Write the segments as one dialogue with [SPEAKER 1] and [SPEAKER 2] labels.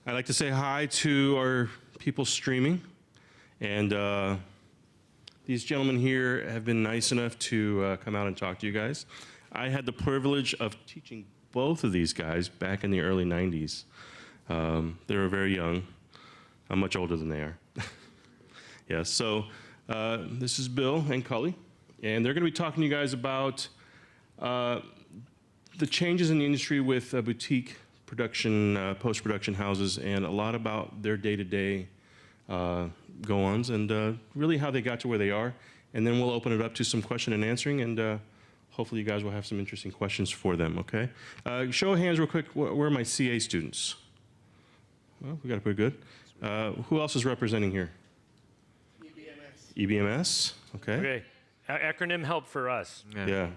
[SPEAKER 1] I'd like to say hi to our people streaming. And these gentlemen here have been nice enough to come out and talk to you guys. I had the privilege of teaching both of these guys back in the early 90s. They were very young. I'm much older than they are. Yeah, so this is Bill and Culley, and they're going to be talking to you guys about the changes in the industry with boutique production, post-production houses, and a lot about their day-to-day go-ons and really how they got to where they are. And then we'll open it up to some question and answering, and hopefully you guys will have some interesting questions for them, okay? Show of hands real quick, where are my CA students? Well, we got it pretty good. Who else is representing here? EBMS. EBMS, okay.
[SPEAKER 2] Okay, acronym help for us.
[SPEAKER 1] Yeah.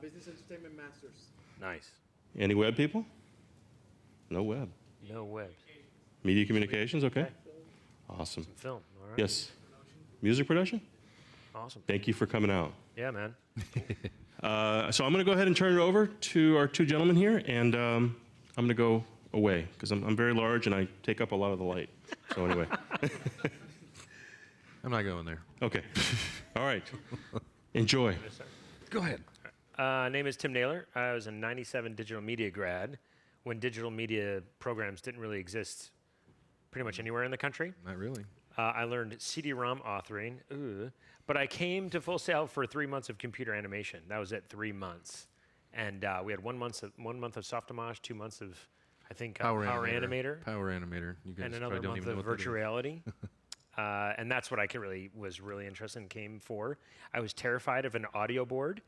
[SPEAKER 3] Business Entertainment Masters.
[SPEAKER 2] Nice.
[SPEAKER 1] Any web people? No web.
[SPEAKER 2] No web.
[SPEAKER 1] Media communications, okay. Awesome.
[SPEAKER 2] Some film, all right.
[SPEAKER 1] Yes. Music production?
[SPEAKER 2] Awesome.
[SPEAKER 1] Thank you for coming out.
[SPEAKER 2] Yeah, man.
[SPEAKER 1] So I'm going to go ahead and turn it over to our two gentlemen here, and I'm going to go away because I'm very large and I take up a lot of the light. So anyway.
[SPEAKER 4] I'm not going there.
[SPEAKER 1] Okay. All right. Enjoy.
[SPEAKER 4] Go ahead.
[SPEAKER 2] Name is Tim Naylor. I was a '97 digital media grad when digital media programs didn't really exist pretty much anywhere in the country.
[SPEAKER 4] Not really.
[SPEAKER 2] I learned CD-ROM authoring, but I came to Full Sail for 3 months of computer animation. That was it, 3 months. And we had 1 month of Softimage, 2 months of, I think, Power Animator.
[SPEAKER 4] Power Animator. You guys
[SPEAKER 2] and another
[SPEAKER 4] probably don't
[SPEAKER 2] month
[SPEAKER 4] even know
[SPEAKER 2] of
[SPEAKER 4] what that
[SPEAKER 2] virtual
[SPEAKER 4] is.
[SPEAKER 2] reality. And that's what I was really interested in, came for. I was terrified of an audio board.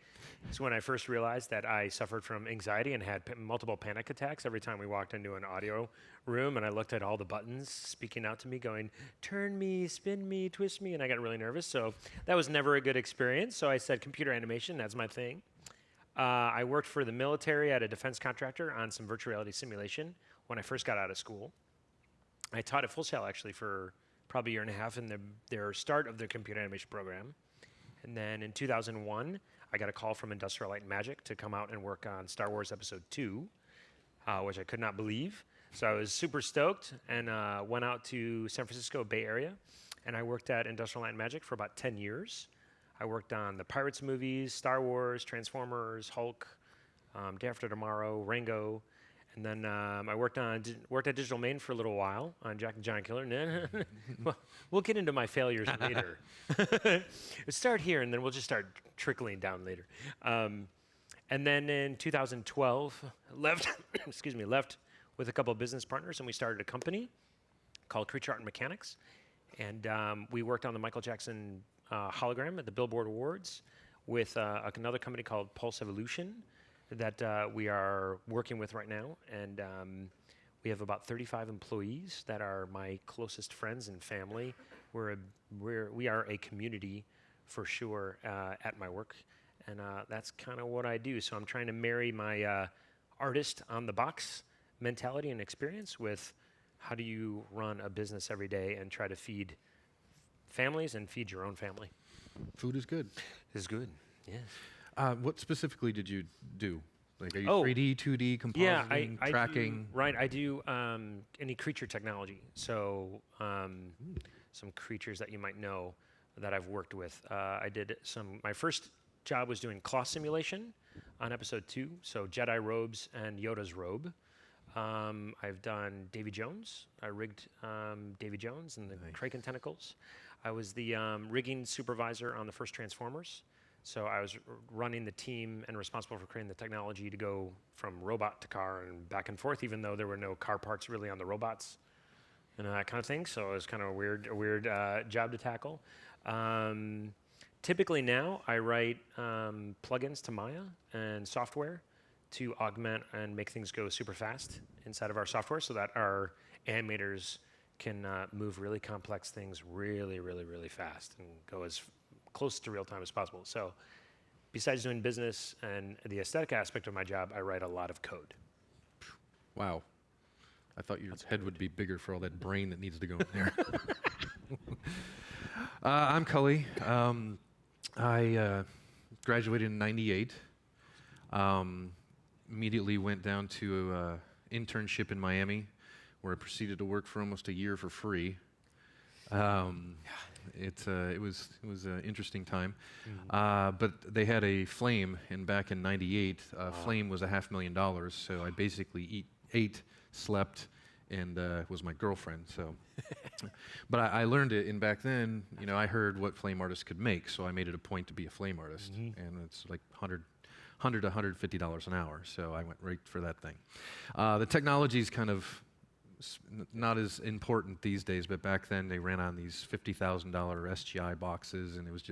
[SPEAKER 2] So when I first realized that I suffered from anxiety and had multiple panic attacks every time we walked into an audio room, and I looked at all the buttons speaking out to me going, turn me, spin me, twist me, and I got really nervous. So that was never a good experience. So I said computer animation, that's my thing. I worked for the military at a defense contractor on some virtual reality simulation when I first got out of school. I taught at Full Sail actually for probably a year and a half in their start of their computer animation program. And then in 2001, I got a call from Industrial Light and Magic to come out and work on Star Wars Episode 2, which I could not believe. So I was super stoked and went out to San Francisco Bay Area, and I worked at Industrial Light and Magic for about 10 years. I worked on the Pirates movies, Star Wars, Transformers, Hulk, Day After Tomorrow, Rango. And then I worked at Digital Main for a little while on Jack the Giant Killer. Well, we'll get into my failures later. We'll start here, and then we'll just start trickling down later. And then in 2012, left with a couple of business partners, and we started a company called Creature Art and Mechanics. And we worked on the Michael Jackson hologram at the Billboard Awards with another company called Pulse Evolution that we are working with right now, and we have about 35 employees that are my closest friends and family. We are a community for sure at my work, and that's kind of what I do. So I'm trying to marry my artist on the box mentality and experience with how do you run a business every day and try to feed families and feed your own family.
[SPEAKER 4] Food is good.
[SPEAKER 2] Is good, yes.
[SPEAKER 4] What specifically did you do? Like, are you 3D, 2D, compositing,
[SPEAKER 2] I
[SPEAKER 4] tracking?
[SPEAKER 2] I do any creature technology. So some creatures that you might know that I've worked with. I did my first job was doing cloth simulation on episode 2, so Jedi robes and Yoda's robe. I've done Davy Jones. I rigged Davy Jones and the Kraken tentacles. I was the rigging supervisor on the first Transformers. So I was running the team and responsible for creating the technology to go from robot to car and back and forth, even though there were no car parts really on the robots and that kind of thing. So it was kind of a weird job to tackle. Typically now I write plugins to Maya and software to augment and make things go super fast inside of our software so that our animators can move really complex things really, really, really fast and go as close to real time as possible. So besides doing business and the aesthetic aspect of my job, I write a lot of code.
[SPEAKER 4] Wow. I thought your head would be bigger for all that brain that needs to go in there. I'm Culley. I graduated in '98. Immediately went down to an internship in Miami where I proceeded to work for almost a year for free. It was an interesting time, but they had a Flame, and back in '98, Flame was $500,000. So I basically ate, slept, and was my girlfriend. So, but I learned it, and back then, I heard what Flame artists could make, so I made it a point to be a Flame artist, and it's like $100 to $150 an hour. So I went right for that thing. The technology's kind of not as important these days, but back then they ran on these $50,000 SGI boxes, and it's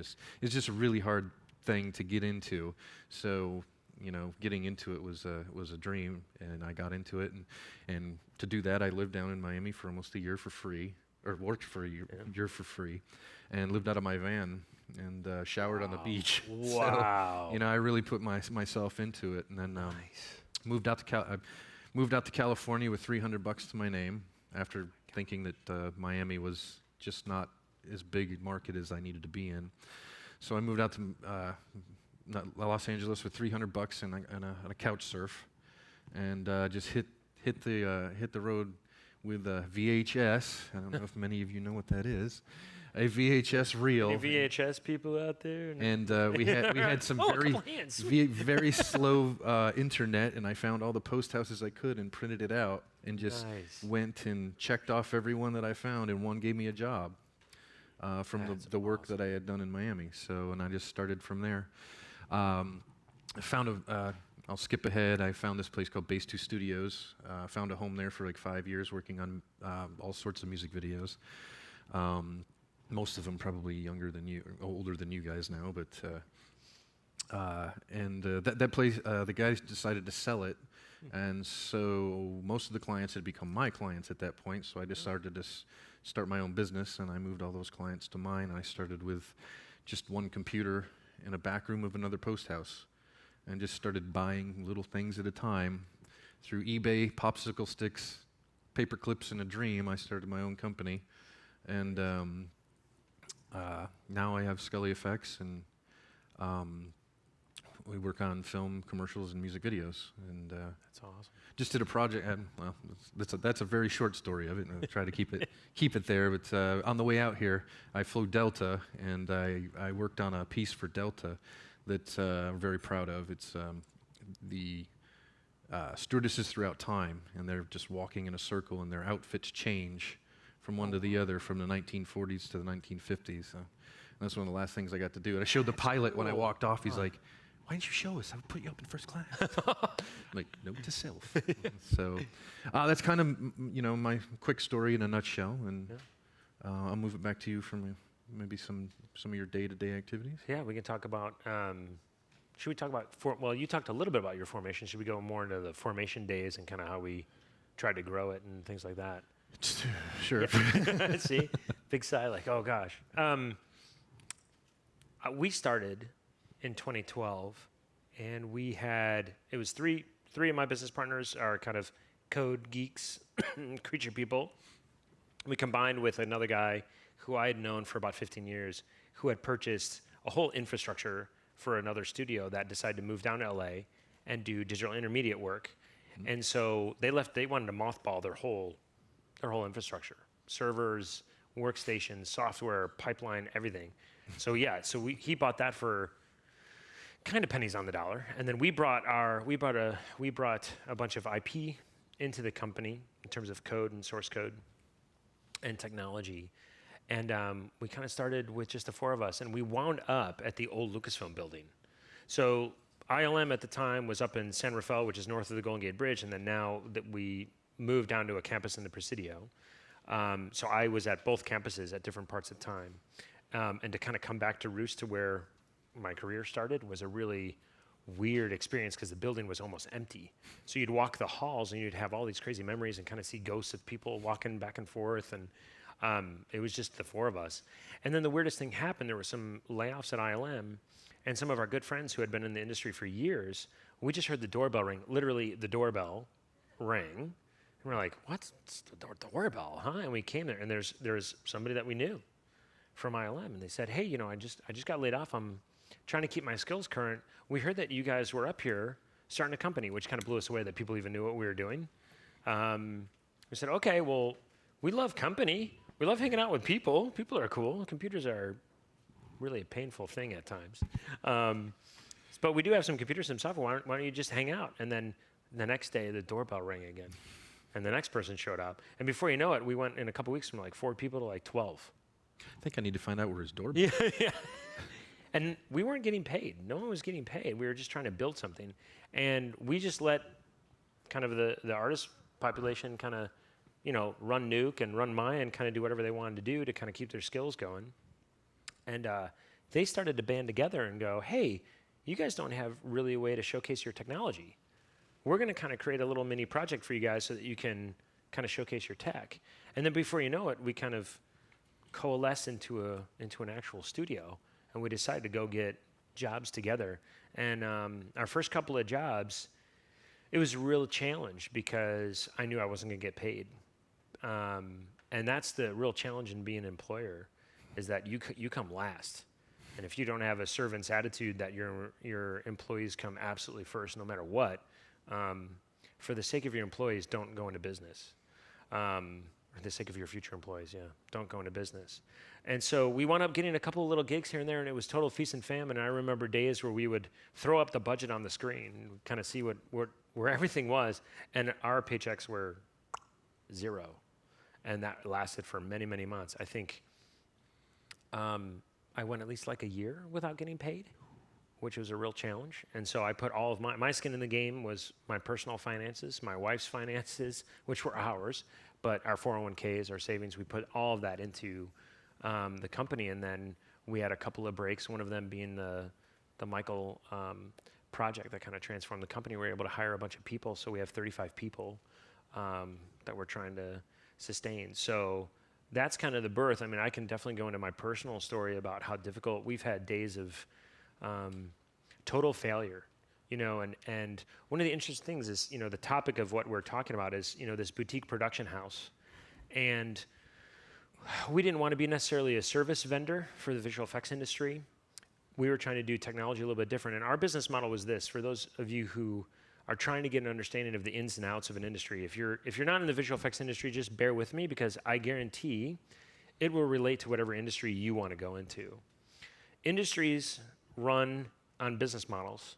[SPEAKER 4] just a really hard thing to get into. So, getting into it was a dream, and I got into it, and to do that, I lived down in Miami for almost a year for free, or worked for a year for free, and lived out of my van and showered on the beach.
[SPEAKER 2] Wow!
[SPEAKER 4] So, I really put myself into it, and then moved out to California with $300 to my name after thinking that Miami was just not as big a market as I needed to be in. So I moved out to Los Angeles with $300 and a couch surf, and just hit the road with a VHS. I don't know if many of you know what that is. A VHS reel.
[SPEAKER 2] Any VHS people out there? No.
[SPEAKER 4] And we had some very slow internet, and I found all the post houses I could and printed it out, and just went and checked off everyone that I found, and one gave me a job from the work that I had done in Miami. So, and I just started from there. I'll skip ahead. I found this place called Base 2 Studios. Found a home there for like 5 years, working on all sorts of music videos. Most of them probably older than you guys now, but that place, the guys decided to sell it, and so most of the clients had become my clients at that point. So I decided to start my own business, and I moved all those clients to mine. I started with just one computer in a back room of another post house, and just started buying little things at a time through eBay, popsicle sticks, paper clips, and a dream. I started my own company, and now I have Skulley Effects, and we work on film, commercials, and music videos. And
[SPEAKER 2] that's awesome.
[SPEAKER 4] Just did a project. Well, that's a very short story of it, and I'll try to keep it there. But on the way out here, I flew Delta, and I worked on a piece for Delta that I'm very proud of. It's the stewardesses throughout time, and they're just walking in a circle, and their outfits change from one to the other, from the 1940s to the 1950s. So that's one of the last things I got to do. And I showed the pilot when I walked off. He's like, "Why didn't you show us? I would put you up in first class." I'm like, note to self. So that's kind of my quick story in a nutshell. And I'll move it back to you for maybe some of your day-to-day activities.
[SPEAKER 2] Yeah, we can talk about. Should we talk about? Well, you talked a little bit about your formation. Should we go more into the formation days and kind of how we tried to grow it and things like that?
[SPEAKER 4] Sure.
[SPEAKER 2] Yeah. See, big sigh, like, oh gosh. We started in 2012, and it was three of my business partners are kind of code geeks, creature people. We combined with another guy who I had known for about 15 years, who had purchased a whole infrastructure for another studio that decided to move down to LA and do digital intermediate work. Mm-hmm. And so they wanted to mothball their whole infrastructure, servers, workstations, software, pipeline, everything. So he bought that for kind of pennies on the dollar, and then we brought a bunch of IP into the company in terms of code and source code and technology, and we kind of started with just the four of us, and we wound up at the old Lucasfilm building. So ILM at the time was up in San Rafael, which is north of the Golden Gate Bridge, and then now that we moved down to a campus in the Presidio. So I was at both campuses at different parts of time. And to kind of come back to roost to where my career started was a really weird experience because the building was almost empty. So you'd walk the halls and you'd have all these crazy memories and kind of see ghosts of people walking back and forth. And it was just the four of us. And then the weirdest thing happened. There were some layoffs at ILM, and some of our good friends who had been in the industry for years, we just heard the doorbell ring. Literally, the doorbell rang. And we're like, what's the doorbell, huh? And we came there, and there's somebody that we knew from ILM, and they said, hey, I just got laid off. I'm trying to keep my skills current. We heard that you guys were up here starting a company, which kind of blew us away that people even knew what we were doing. We said, okay, well, we love company. We love hanging out with people. People are cool. Computers are really a painful thing at times. But we do have some computers, some software. Why don't you just hang out? And then the next day, the doorbell rang again. And the next person showed up. And before you know it, we went in a couple weeks from like 4 people to like 12.
[SPEAKER 4] I think I need to find out where his doorbell.
[SPEAKER 2] Yeah. And we weren't getting paid. No one was getting paid. We were just trying to build something. And we just let kind of the artist population kind of, run Nuke and run Maya and kind of do whatever they wanted to do to kind of keep their skills going. And they started to band together and go, hey, you guys don't have really a way to showcase your technology. We're going to kind of create a little mini project for you guys so that you can kind of showcase your tech. And then before you know it, we kind of coalesce into an actual studio, and we decided to go get jobs together. And our first couple of jobs, it was a real challenge because I knew I wasn't going to get paid. And that's the real challenge in being an employer, is that you come last. And if you don't have a servant's attitude that your employees come absolutely first no matter what, for the sake of your employees, don't go into business. For the sake of your future employees, don't go into business. And so we wound up getting a couple of little gigs here and there, and it was total feast and famine. And I remember days where we would throw up the budget on the screen and kind of see where everything was, and our paychecks were zero. And that lasted for many, many months. I think I went at least like a year without getting paid, which was a real challenge. And so I put all of my skin in the game was my personal finances, my wife's finances, which were ours, but our 401ks, our savings, we put all of that into the company. And then we had a couple of breaks, one of them being the Michael project that kind of transformed the company. We were able to hire a bunch of people, so we have 35 people that we're trying to sustain. So that's kind of the birth. I mean, I can definitely go into my personal story about how difficult we've had days of total failure, and one of the interesting things is, the topic of what we're talking about is, this boutique production house. And we didn't want to be necessarily a service vendor for the visual effects industry. We were trying to do technology a little bit different. And our business model was this, for those of you who are trying to get an understanding of the ins and outs of an industry. If you're not in the visual effects industry, just bear with me, because I guarantee it will relate to whatever industry you want to go into. Industries run on business models,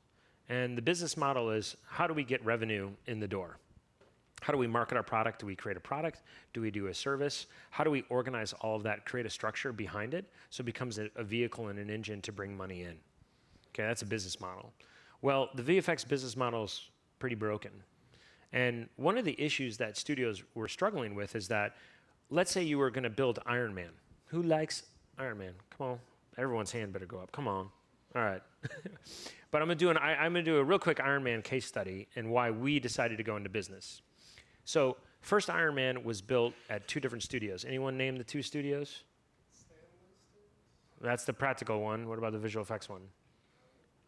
[SPEAKER 2] and the business model is, how do we get revenue in the door? How do we market our product? Do we create a product? Do we do a service? How do we organize all of that, create a structure behind it so it becomes a vehicle and an engine to bring money in? Okay, that's a business model. Well, the VFX business model is pretty broken. And one of the issues that studios were struggling with is that, let's say you were going to build Iron Man. Who likes Iron Man? Come on. Everyone's hand better go up. Come on. All right. But I'm going to do a real quick Iron Man case study and why we decided to go into business. So first Iron Man was built at 2 different studios. Anyone name the 2 studios? That's the practical one. What about the visual effects one?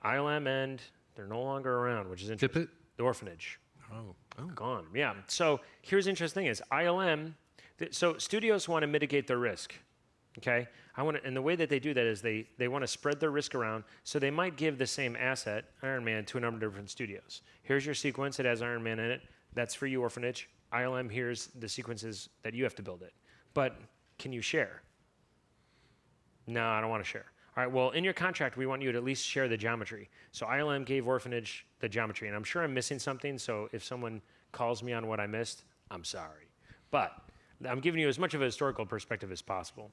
[SPEAKER 2] ILM, and they're no longer around, which is interesting.
[SPEAKER 4] Tippett?
[SPEAKER 2] The Orphanage.
[SPEAKER 4] Oh.
[SPEAKER 2] Gone. Yeah. So here's the interesting thing is ILM, so studios want to mitigate their risk. Okay? And the way that they do that is they want to spread their risk around, so they might give the same asset, Iron Man, to a number of different studios. Here's your sequence, it has Iron Man in it. That's for you, Orphanage. ILM, here's the sequences that you have to build it. But can you share? No, I don't want to share. All right, well, in your contract, we want you to at least share the geometry. So ILM gave Orphanage the geometry, and I'm sure I'm missing something, so if someone calls me on what I missed, I'm sorry. But I'm giving you as much of a historical perspective as possible.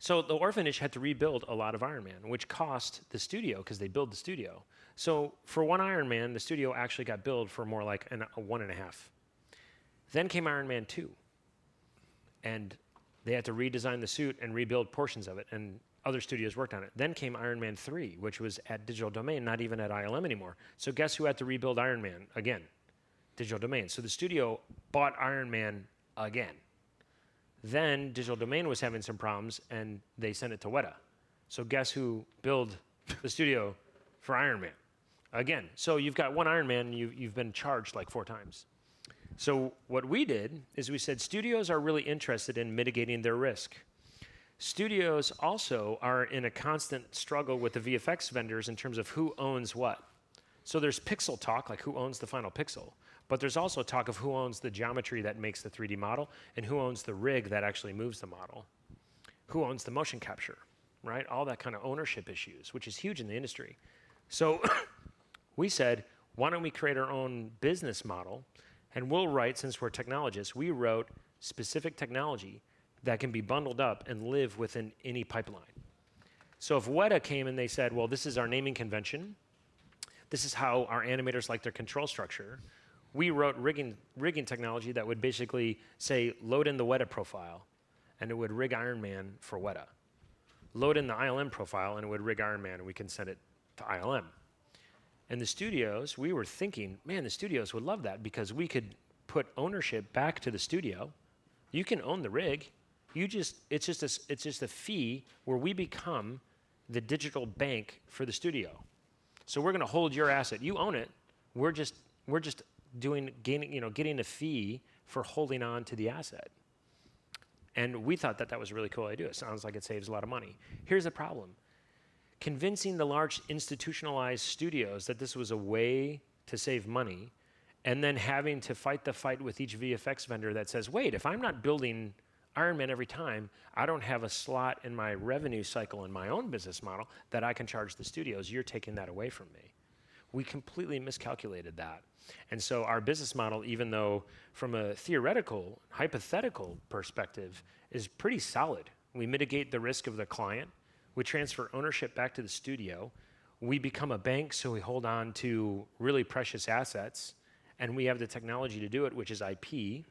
[SPEAKER 2] So the Orphanage had to rebuild a lot of Iron Man, which cost the studio, because they build the studio. So for one Iron Man, the studio actually got billed for more like a 1.5. Then came Iron Man 2, and they had to redesign the suit and rebuild portions of it, and other studios worked on it. Then came Iron Man 3, which was at Digital Domain, not even at ILM anymore. So guess who had to rebuild Iron Man again? Digital Domain. So the studio bought Iron Man again. Then Digital Domain was having some problems, and they sent it to Weta. So guess who built the studio for Iron Man? Again. So you've got one Iron Man, and you've been charged like 4 times. So what we did is we said studios are really interested in mitigating their risk. Studios also are in a constant struggle with the VFX vendors in terms of who owns what. So there's pixel talk, like who owns the final pixel. But there's also talk of who owns the geometry that makes the 3D model and who owns the rig that actually moves the model. Who owns the motion capture, right? All that kind of ownership issues, which is huge in the industry. So we said, why don't we create our own business model? And we'll write, since we're technologists, we wrote specific technology that can be bundled up and live within any pipeline. So if Weta came and they said, well, this is our naming convention, this is how our animators like their control structure, we wrote rigging technology that would basically say, load in the Weta profile, and it would rig Iron Man for Weta. Load in the ILM profile, and it would rig Iron Man, and we can send it to ILM. And the studios, we were thinking, man, the studios would love that because we could put ownership back to the studio. You can own the rig. It's just a fee where we become the digital bank for the studio. So we're going to hold your asset. You own it. We're just getting a fee for holding on to the asset. And we thought that was a really cool idea. It sounds like it saves a lot of money. Here's the problem. Convincing the large institutionalized studios that this was a way to save money, and then having to fight the fight with each VFX vendor that says, wait, if I'm not building Iron Man every time, I don't have a slot in my revenue cycle in my own business model that I can charge the studios. You're taking that away from me. We completely miscalculated that. And so our business model, even though from a theoretical, hypothetical perspective, is pretty solid. We mitigate the risk of the client. We transfer ownership back to the studio. We become a bank, so we hold on to really precious assets. And we have the technology to do it, which is IP.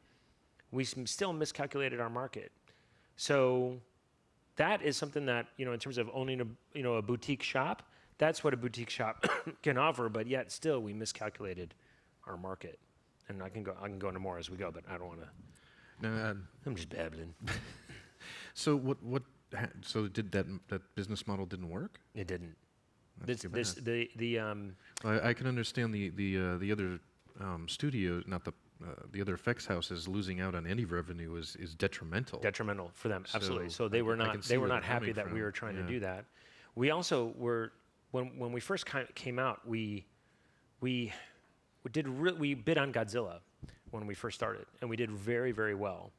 [SPEAKER 2] We still miscalculated our market. So that is something that, in terms of owning a boutique shop, that's what a boutique shop can offer, but yet still we miscalculated our market. And I can go into more as we go, but I don't want to.
[SPEAKER 4] No,
[SPEAKER 2] I'm just babbling.
[SPEAKER 4] So so did that business model didn't work?
[SPEAKER 2] It didn't.
[SPEAKER 4] That's too bad. I can understand the other studios, not the other effects houses losing out on any revenue is detrimental.
[SPEAKER 2] Detrimental for them, absolutely.
[SPEAKER 4] So
[SPEAKER 2] So they were
[SPEAKER 4] I can see
[SPEAKER 2] they were
[SPEAKER 4] where
[SPEAKER 2] not
[SPEAKER 4] they're
[SPEAKER 2] happy
[SPEAKER 4] coming
[SPEAKER 2] that we
[SPEAKER 4] from.
[SPEAKER 2] were trying to
[SPEAKER 4] Yeah.
[SPEAKER 2] do that. We also were when we first came out, we bid on Godzilla when we first started, and we did very, very well.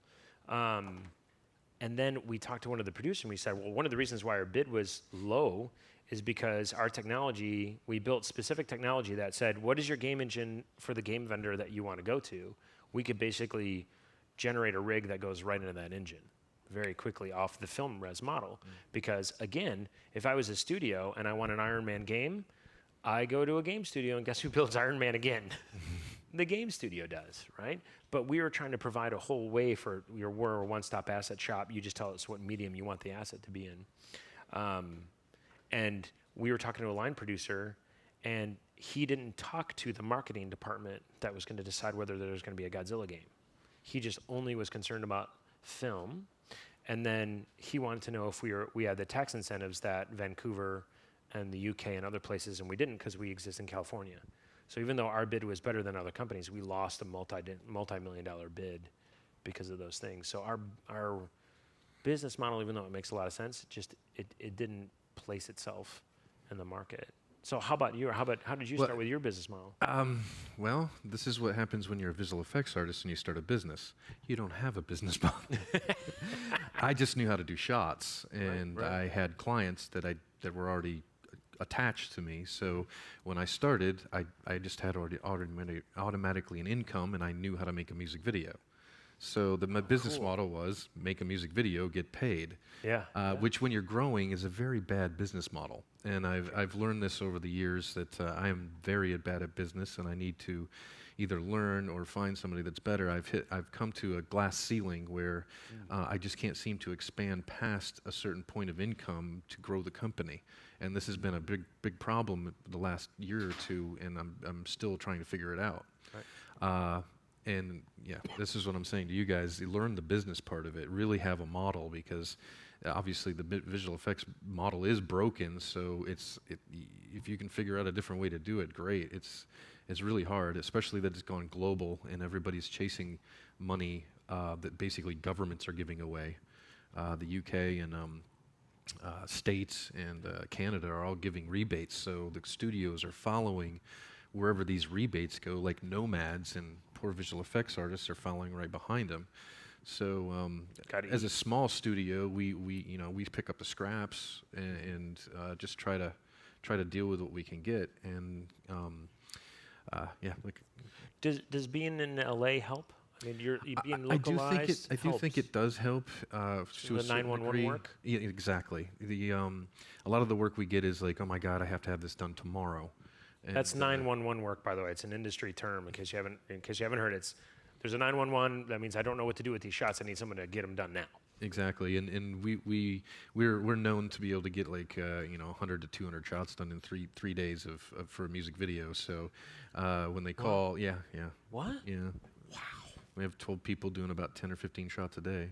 [SPEAKER 2] And then we talked to one of the producers, and we said, well, one of the reasons why our bid was low is because our technology, we built specific technology that said, what is your game engine for the game vendor that you want to go to? We could basically generate a rig that goes right into that engine very quickly off the film res model. Because again, if I was a studio and I want an Iron Man game, I go to a game studio, and guess who builds Iron Man again? The game studio does, right? But we were trying to provide a whole way for we're a one-stop asset shop. You just tell us what medium you want the asset to be in. And we were talking to a line producer, and he didn't talk to the marketing department that was going to decide whether there was going to be a Godzilla game. He just only was concerned about film, and then he wanted to know if we had the tax incentives that Vancouver and the UK and other places, and we didn't because we exist in California. So even though our bid was better than other companies, we lost a multi-million-dollar bid because of those things. So our business model, even though it makes a lot of sense, it didn't place itself in the market. So how about you? How did you start with your business model?
[SPEAKER 4] Well, this is what happens when you're a visual effects artist and you start a business. You don't have a business model. I just knew how to do shots, and
[SPEAKER 2] Right.
[SPEAKER 4] I had clients that were already attached to me. So when I started, I just had automatically an income, and I knew how to make a music video. So my business model was make a music video, get paid.
[SPEAKER 2] Yeah.
[SPEAKER 4] Which, when you're growing, is a very bad business model. And I've learned this over the years that I am very bad at business, and I need to either learn or find somebody that's better. I've come to a glass ceiling where I just can't seem to expand past a certain point of income to grow the company. And this has been a big problem the last year or two, and I'm still trying to figure it out.
[SPEAKER 2] Right.
[SPEAKER 4] And yeah, this is what I'm saying to you guys. You learn the business part of it. Really have a model, because obviously the visual effects model is broken. So if you can figure out a different way to do it, great. It's really hard, especially that it's gone global and everybody's chasing money that basically governments are giving away. The UK and states and Canada are all giving rebates. So the studios are following wherever these rebates go, like nomads, and poor visual effects artists are following right behind them. So
[SPEAKER 2] Gotta
[SPEAKER 4] as a
[SPEAKER 2] eat.
[SPEAKER 4] small studio, we pick up the scraps and just try to deal with what we can get. And yeah, like
[SPEAKER 2] Does being in LA help? I mean, you being
[SPEAKER 4] I do
[SPEAKER 2] localized.
[SPEAKER 4] think it does help to a
[SPEAKER 2] The
[SPEAKER 4] certain
[SPEAKER 2] 911
[SPEAKER 4] degree.
[SPEAKER 2] work?
[SPEAKER 4] Yeah, exactly. A lot of the work we get is like, oh my God, I have to have this done tomorrow.
[SPEAKER 2] That's
[SPEAKER 4] And,
[SPEAKER 2] 911 work, by the way. It's an industry term. In case you haven't heard, there's a 911. That means I don't know what to do with these shots. I need someone to get them done now.
[SPEAKER 4] Exactly, and we're known to be able to get like 100 to 200 shots done in three days for a music video. So when they call, yeah,
[SPEAKER 2] What?
[SPEAKER 4] yeah, wow, we have 12 people doing about 10 or 15 shots a day.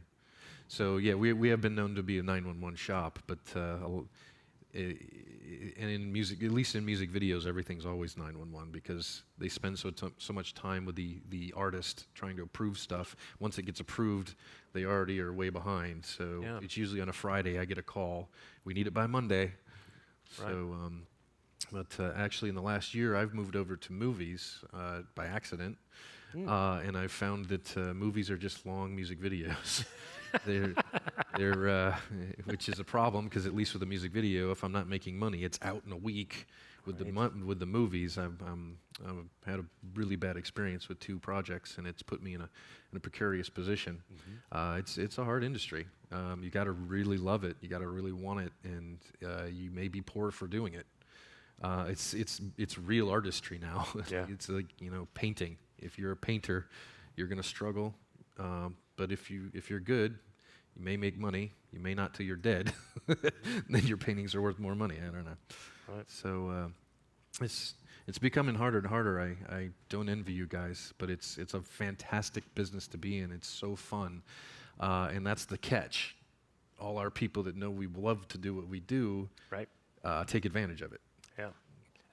[SPEAKER 4] So yeah, we have been known to be a 911 shop, but and in music, at least in music videos, everything's always 911 because they spend so much time with the artist trying to approve stuff. Once it gets approved, they already are way behind. So
[SPEAKER 2] Yeah.
[SPEAKER 4] it's usually on a Friday I get a call. We need it by Monday.
[SPEAKER 2] Right.
[SPEAKER 4] So, but actually in the last year I've moved over to movies by accident, and I've found that movies are just long music videos. they're which is a problem because at least with a music video, if I'm not making money, it's out in a week. With the movies, I've had a really bad experience with 2 projects, and it's put me in a precarious position. It's a hard industry. You got to really love it. You got to really want it, and you may be poor for doing it. It's real artistry now.
[SPEAKER 2] Yeah.
[SPEAKER 4] It's like painting. If you're a painter, you're gonna struggle. But if you're good, you may make money. You may not till you're dead. Then your paintings are worth more money. I don't know.
[SPEAKER 2] Right.
[SPEAKER 4] So it's becoming harder and harder. I don't envy you guys, but it's a fantastic business to be in. It's so fun, and that's the catch. All our people that know we love to do what we do,
[SPEAKER 2] Right.
[SPEAKER 4] take advantage of it.
[SPEAKER 2] Yeah.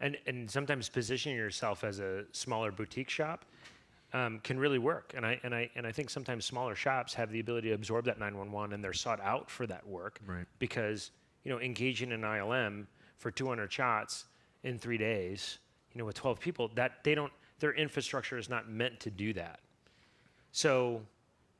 [SPEAKER 2] And sometimes positioning yourself as a smaller boutique shop can really work. And I think sometimes smaller shops have the ability to absorb that 911 and they're sought out for that work.
[SPEAKER 4] Right.
[SPEAKER 2] Because, engaging in ILM for 200 shots in 3 days, with 12 people, their infrastructure is not meant to do that. So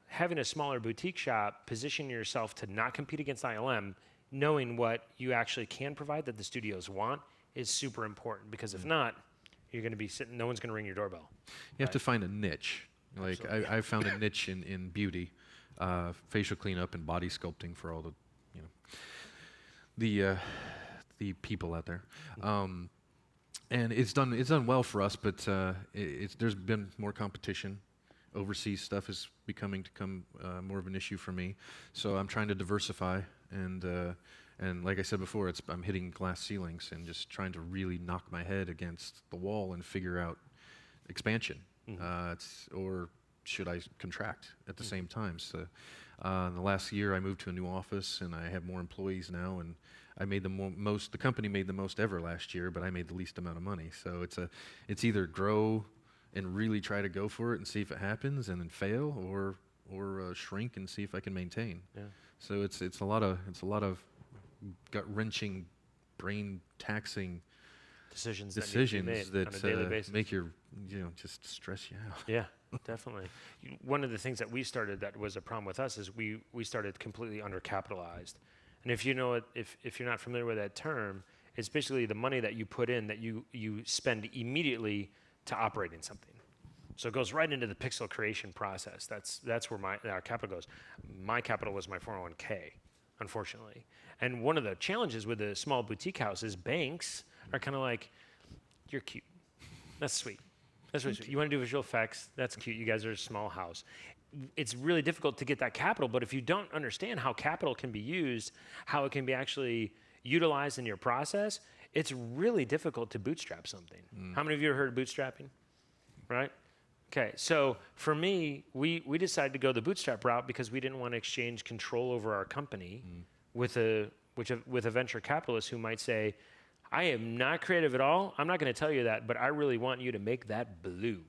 [SPEAKER 2] having a smaller boutique shop, positioning yourself to not compete against ILM, knowing what you actually can provide that the studios want is super important, because if not, you're going to be sitting, no one's going to ring your doorbell.
[SPEAKER 4] You have to find a niche. Like I found a niche in beauty, facial cleanup and body sculpting for all the people out there. And it's done well for us, but there's been more competition. Overseas stuff is become more of an issue for me. So I'm trying to diversify, and like I said before, I'm hitting glass ceilings and just trying to really knock my head against the wall and figure out expansion. Or should I contract at the same time? So in the last year, I moved to a new office, and I have more employees now, and I made the company made the most ever last year, but I made the least amount of money. So it's either grow and really try to go for it and see if it happens and then fail, or shrink and see if I can maintain.
[SPEAKER 2] Yeah.
[SPEAKER 4] So it's a lot of gut-wrenching, brain-taxing
[SPEAKER 2] Decisions that need to be made on a daily basis.
[SPEAKER 4] make your just stress you out.
[SPEAKER 2] Yeah, definitely. One of the things that we started that was a problem with us is we started completely undercapitalized. And if you're not familiar with that term, it's basically the money that you put in that you spend immediately to operating something. So it goes right into the pixel creation process. That's where our capital goes. My capital was my 401k, unfortunately. And one of the challenges with the small boutique house is banks are kind of like, you're cute. That's sweet. That's really sweet. You want to do visual effects? That's cute. You guys are a small house. It's really difficult to get that capital, but if you don't understand how capital can be used, how it can be actually utilized in your process, it's really difficult to bootstrap something. How many of you have heard of bootstrapping? Right? Okay, so for me, we decided to go the bootstrap route because we didn't want to exchange control over our company with a venture capitalist who might say, I am not creative at all. I'm not going to tell you that, but I really want you to make that blue.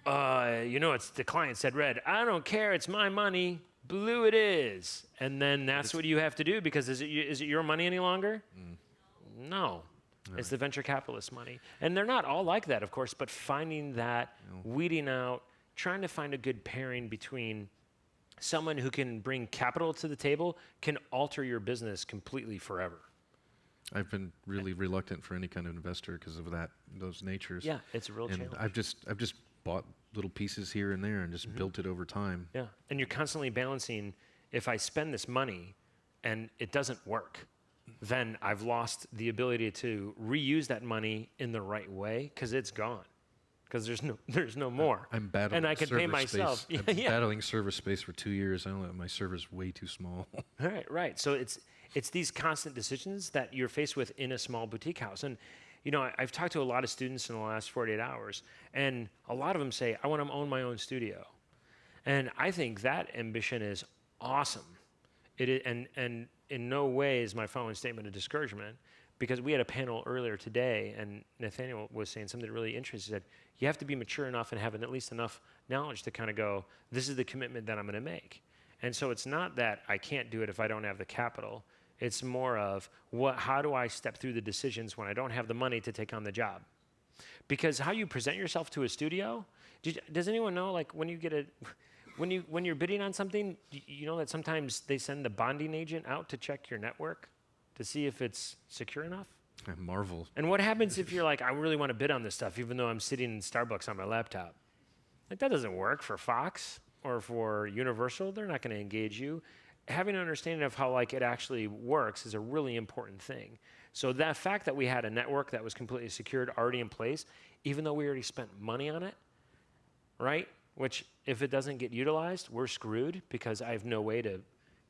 [SPEAKER 2] It's the client said red. I don't care. It's my money. Blue it is. And then that's what you have to do, because is it your money any longer? No. It's the venture capitalist money. And they're not all like that, of course, but finding that, weeding out, trying to find a good pairing between someone who can bring capital to the table can alter your business completely forever.
[SPEAKER 4] I've been really reluctant for any kind of investor because of those natures.
[SPEAKER 2] Yeah, it's a real challenge.
[SPEAKER 4] I've just bought little pieces here and there and just built it over time.
[SPEAKER 2] Yeah, and you're constantly balancing, if I spend this money and it doesn't work, then I've lost the ability to reuse that money in the right way because it's gone. Because there's no more.
[SPEAKER 4] I'm battling
[SPEAKER 2] and I can pay myself.
[SPEAKER 4] I've been battling server space for 2 years. I don't know, my server's way too small.
[SPEAKER 2] Right. So it's these constant decisions that you're faced with in a small boutique house. And you know, I've talked to a lot of students in the last 48 hours, and a lot of them say, I want to own my own studio. And I think that ambition is awesome. And in no way is my following statement a discouragement, because we had a panel earlier today, and Nathaniel was saying something really interesting. He said, you have to be mature enough and have at least enough knowledge to kind of go, this is the commitment that I'm going to make. And so it's not that I can't do it if I don't have the capital. It's more of, how do I step through the decisions when I don't have the money to take on the job? Because how you present yourself to a studio, does anyone know, like when you get when you're bidding on something, you know that sometimes they send the bonding agent out to check your network to see if it's secure enough?
[SPEAKER 4] I marvel.
[SPEAKER 2] And what happens if you're like, I really want to bid on this stuff, even though I'm sitting in Starbucks on my laptop? Like, that doesn't work for Fox or for Universal. They're not going to engage you. Having an understanding of how like it actually works is a really important thing. So that fact that we had a network that was completely secured already in place, even though we already spent money on it, right? Which if it doesn't get utilized, we're screwed because I have no way to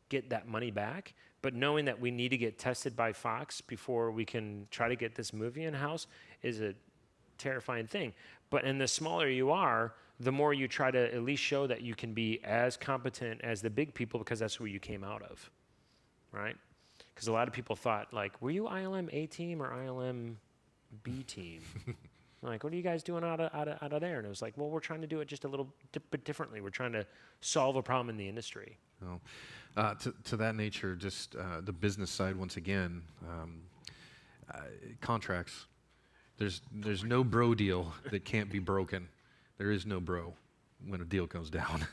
[SPEAKER 2] get that money back. But knowing that we need to get tested by Fox before we can try to get this movie in-house is a terrifying thing. But and the smaller you are, the more you try to at least show that you can be as competent as the big people, because that's where you came out of, right? Because a lot of people thought, like, were you ILM A team or ILM B team? Like, what are you guys doing out of there? And it was like, well, we're trying to do it just a little bit differently. We're trying to solve a problem in the industry.
[SPEAKER 4] Well, to that nature, just the business side once again, contracts. There's no bro deal that can't be broken. There is no bro when a deal goes down.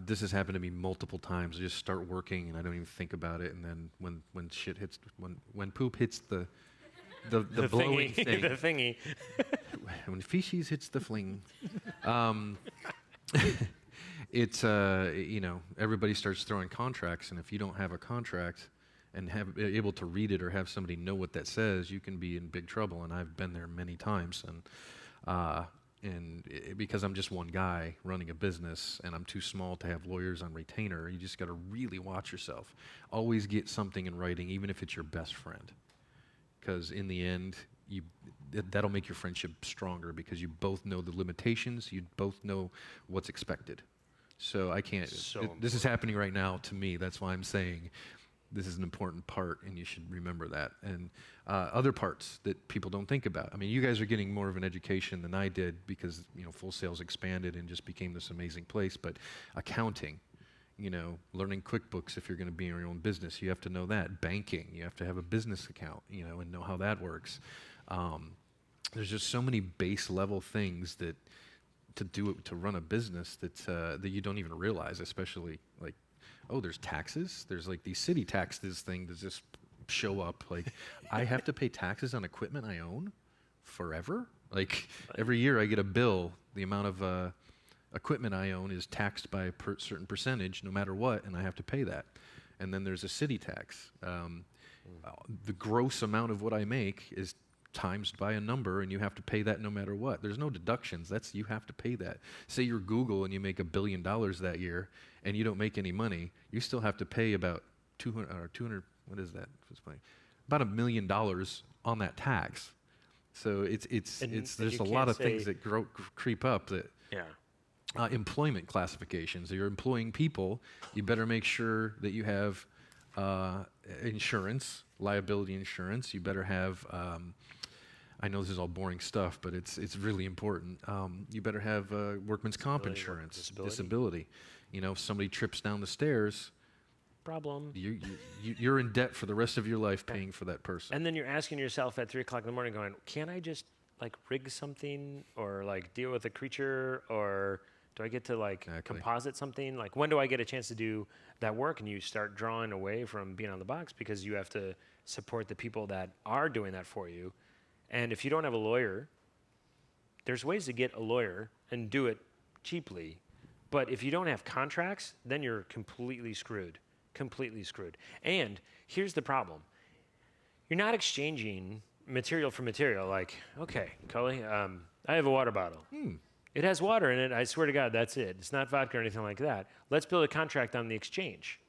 [SPEAKER 4] This has happened to me multiple times. I just start working and I don't even think about it, and then when shit hits, when poop hits the blowing
[SPEAKER 2] thingy,
[SPEAKER 4] thing,
[SPEAKER 2] the thingy.
[SPEAKER 4] when feces hits the fling, it's everybody starts throwing contracts, and if you don't have a contract and able to read it or have somebody know what that says, you can be in big trouble. And I've been there many times, because I'm just one guy running a business and I'm too small to have lawyers on retainer, you just got to really watch yourself. Always get something in writing, even if it's your best friend, because in the end, that'll make your friendship stronger, because you both know the limitations, you both know what's expected. So I can't. This is happening right now to me. That's why I'm saying this is an important part, and you should remember that. And other parts that people don't think about. I mean, you guys are getting more of an education than I did, because Full Sail's expanded and just became this amazing place. But accounting, learning QuickBooks if you're going to be in your own business, you have to know that. Banking, you have to have a business account, and know how that works. There's just so many base level things that to run a business that you don't even realize, especially like, oh, there's taxes. There's like these city taxes thing that just show up. Like, I have to pay taxes on equipment I own forever. Like, every year I get a bill. The amount of equipment I own is taxed by a certain percentage, no matter what, and I have to pay that. And then there's a city tax. The gross amount of what I make is times by a number, and you have to pay that no matter what. There's no deductions. You have to pay that. Say you're Google and you make $1 billion that year, and you don't make any money, you still have to pay about 200. What is that? About $1 million on that tax. So there's a lot of things that creep up that.
[SPEAKER 2] Yeah.
[SPEAKER 4] Employment classifications. You're employing people. You better make sure that you have insurance, liability insurance. You better have. I know this is all boring stuff, but it's really important. You better have workman's comp insurance, disability. If somebody trips down the stairs,
[SPEAKER 2] problem.
[SPEAKER 4] You're in debt for the rest of your life paying for that person.
[SPEAKER 2] And then you're asking yourself at 3 o'clock in the morning going, can I just like rig something or like deal with a creature, or do I get to like composite something? Like when do I get a chance to do that work? And you start drawing away from being on the box because you have to support the people that are doing that for you. And if you don't have a lawyer, there's ways to get a lawyer and do it cheaply. But if you don't have contracts, then you're completely screwed. Completely screwed. And here's the problem. You're not exchanging material for material. Like, okay, Culley, I have a water bottle. It has water in it. I swear to God, that's it. It's not vodka or anything like that. Let's build a contract on the exchange.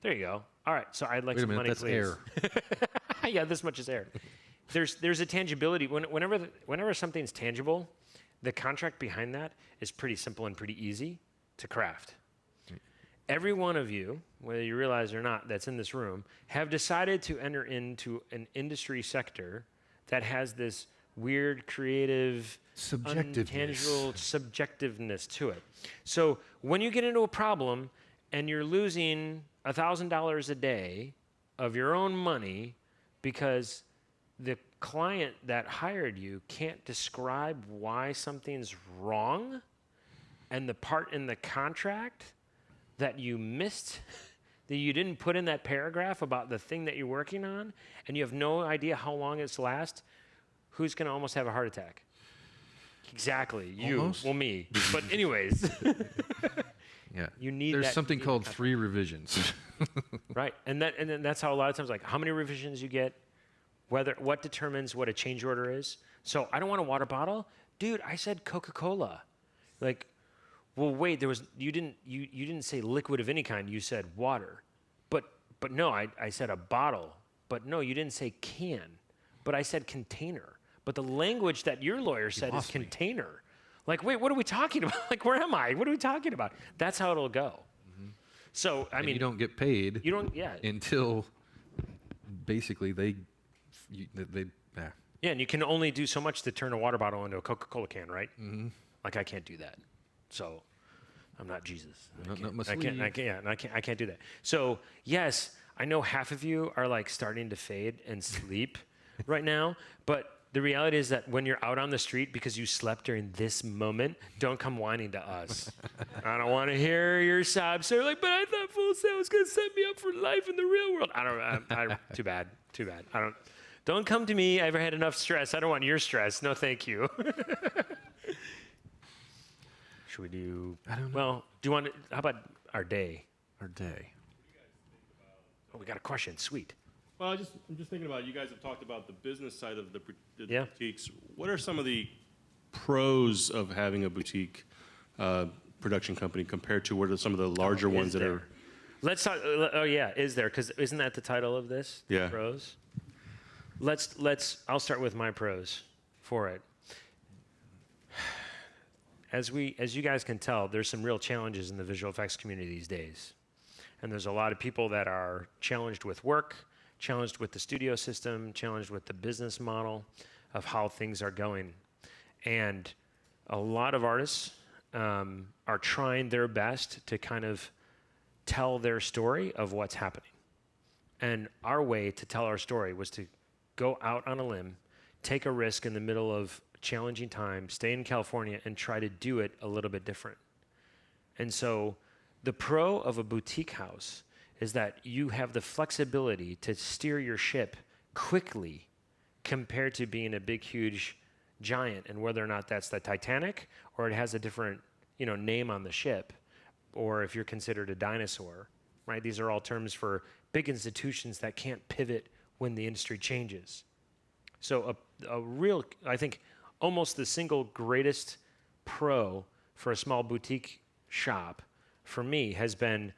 [SPEAKER 2] There you go. All right, so I'd like some money,
[SPEAKER 4] that's
[SPEAKER 2] please.
[SPEAKER 4] air.
[SPEAKER 2] Yeah, this much is air. There's a tangibility. Whenever something's tangible, the contract behind that is pretty simple and pretty easy to craft. Every one of you, whether you realize it or not, that's in this room, have decided to enter into an industry sector that has this weird, creative, intangible subjectiveness to it. So when you get into a problem and you're losing $1,000 a day of your own money because the client that hired you can't describe why something's wrong, and the part in the contract that you missed, that you didn't put in that paragraph about the thing that you're working on, and you have no idea how long it's last, who's going to almost have a heart attack? Exactly, you.
[SPEAKER 4] Almost?
[SPEAKER 2] Well, me. But anyways,
[SPEAKER 4] Yeah.
[SPEAKER 2] you need
[SPEAKER 4] There's
[SPEAKER 2] that-
[SPEAKER 4] something
[SPEAKER 2] you need
[SPEAKER 4] called
[SPEAKER 2] contract.
[SPEAKER 4] 3 revisions.
[SPEAKER 2] Right, and then that's how a lot of times, like, how many revisions you get, what determines what a change order is. So I don't want a water bottle, dude. I said Coca-Cola. Like, well, wait, you didn't say liquid of any kind. You said water, but no, I said a bottle. But no, you didn't say can. But I said container. But the language that your lawyer said is
[SPEAKER 4] lost me.
[SPEAKER 2] container. Like, wait, what are we talking about? Like, where am I? What are we talking about? That's how it'll go. So I
[SPEAKER 4] And
[SPEAKER 2] mean,
[SPEAKER 4] you don't get paid
[SPEAKER 2] you don't. Yeah.
[SPEAKER 4] until basically they
[SPEAKER 2] Yeah, and you can only do so much to turn a water bottle into a Coca-Cola can, right? Mm-hmm. Like I can't do that. So I'm not Jesus. I can't do that. So yes, I know half of you are like starting to fade and sleep right now, but the reality is that when you're out on the street because you slept during this moment, don't come whining to us. I don't want to hear your sobs. So like, but I thought Full Sail was going to set me up for life in the real world. Too bad. Don't come to me. I've had enough stress. I don't want your stress. No, thank you. Should we do?
[SPEAKER 4] I don't know.
[SPEAKER 2] Well, do you want to, how about our day?
[SPEAKER 4] Our day.
[SPEAKER 2] Oh, we got a question. Sweet.
[SPEAKER 1] Well, I'm just thinking about, you guys have talked about the business side of the
[SPEAKER 2] Yeah.
[SPEAKER 1] boutiques. What are some of the pros of having a boutique production company compared to what are some of the larger ones that are?
[SPEAKER 2] Let's talk. Oh yeah, is there? Because isn't that the title of this?
[SPEAKER 1] Yeah.
[SPEAKER 2] Pros. I'll start with my pros for it. As you guys can tell, there's some real challenges in the visual effects community these days, and there's a lot of people that are challenged with work, challenged with the studio system, challenged with the business model of how things are going, and a lot of artists are trying their best to kind of tell their story of what's happening. And our way to tell our story was to go out on a limb, take a risk in the middle of challenging time, stay in California, and try to do it a little bit different. And so the pro of a boutique house is that you have the flexibility to steer your ship quickly compared to being a big, huge giant, and whether or not that's the Titanic or it has a different, name on the ship, or if you're considered a dinosaur, right? These are all terms for big institutions that can't pivot when the industry changes. So a real, I think, almost the single greatest pro for a small boutique shop for me has been,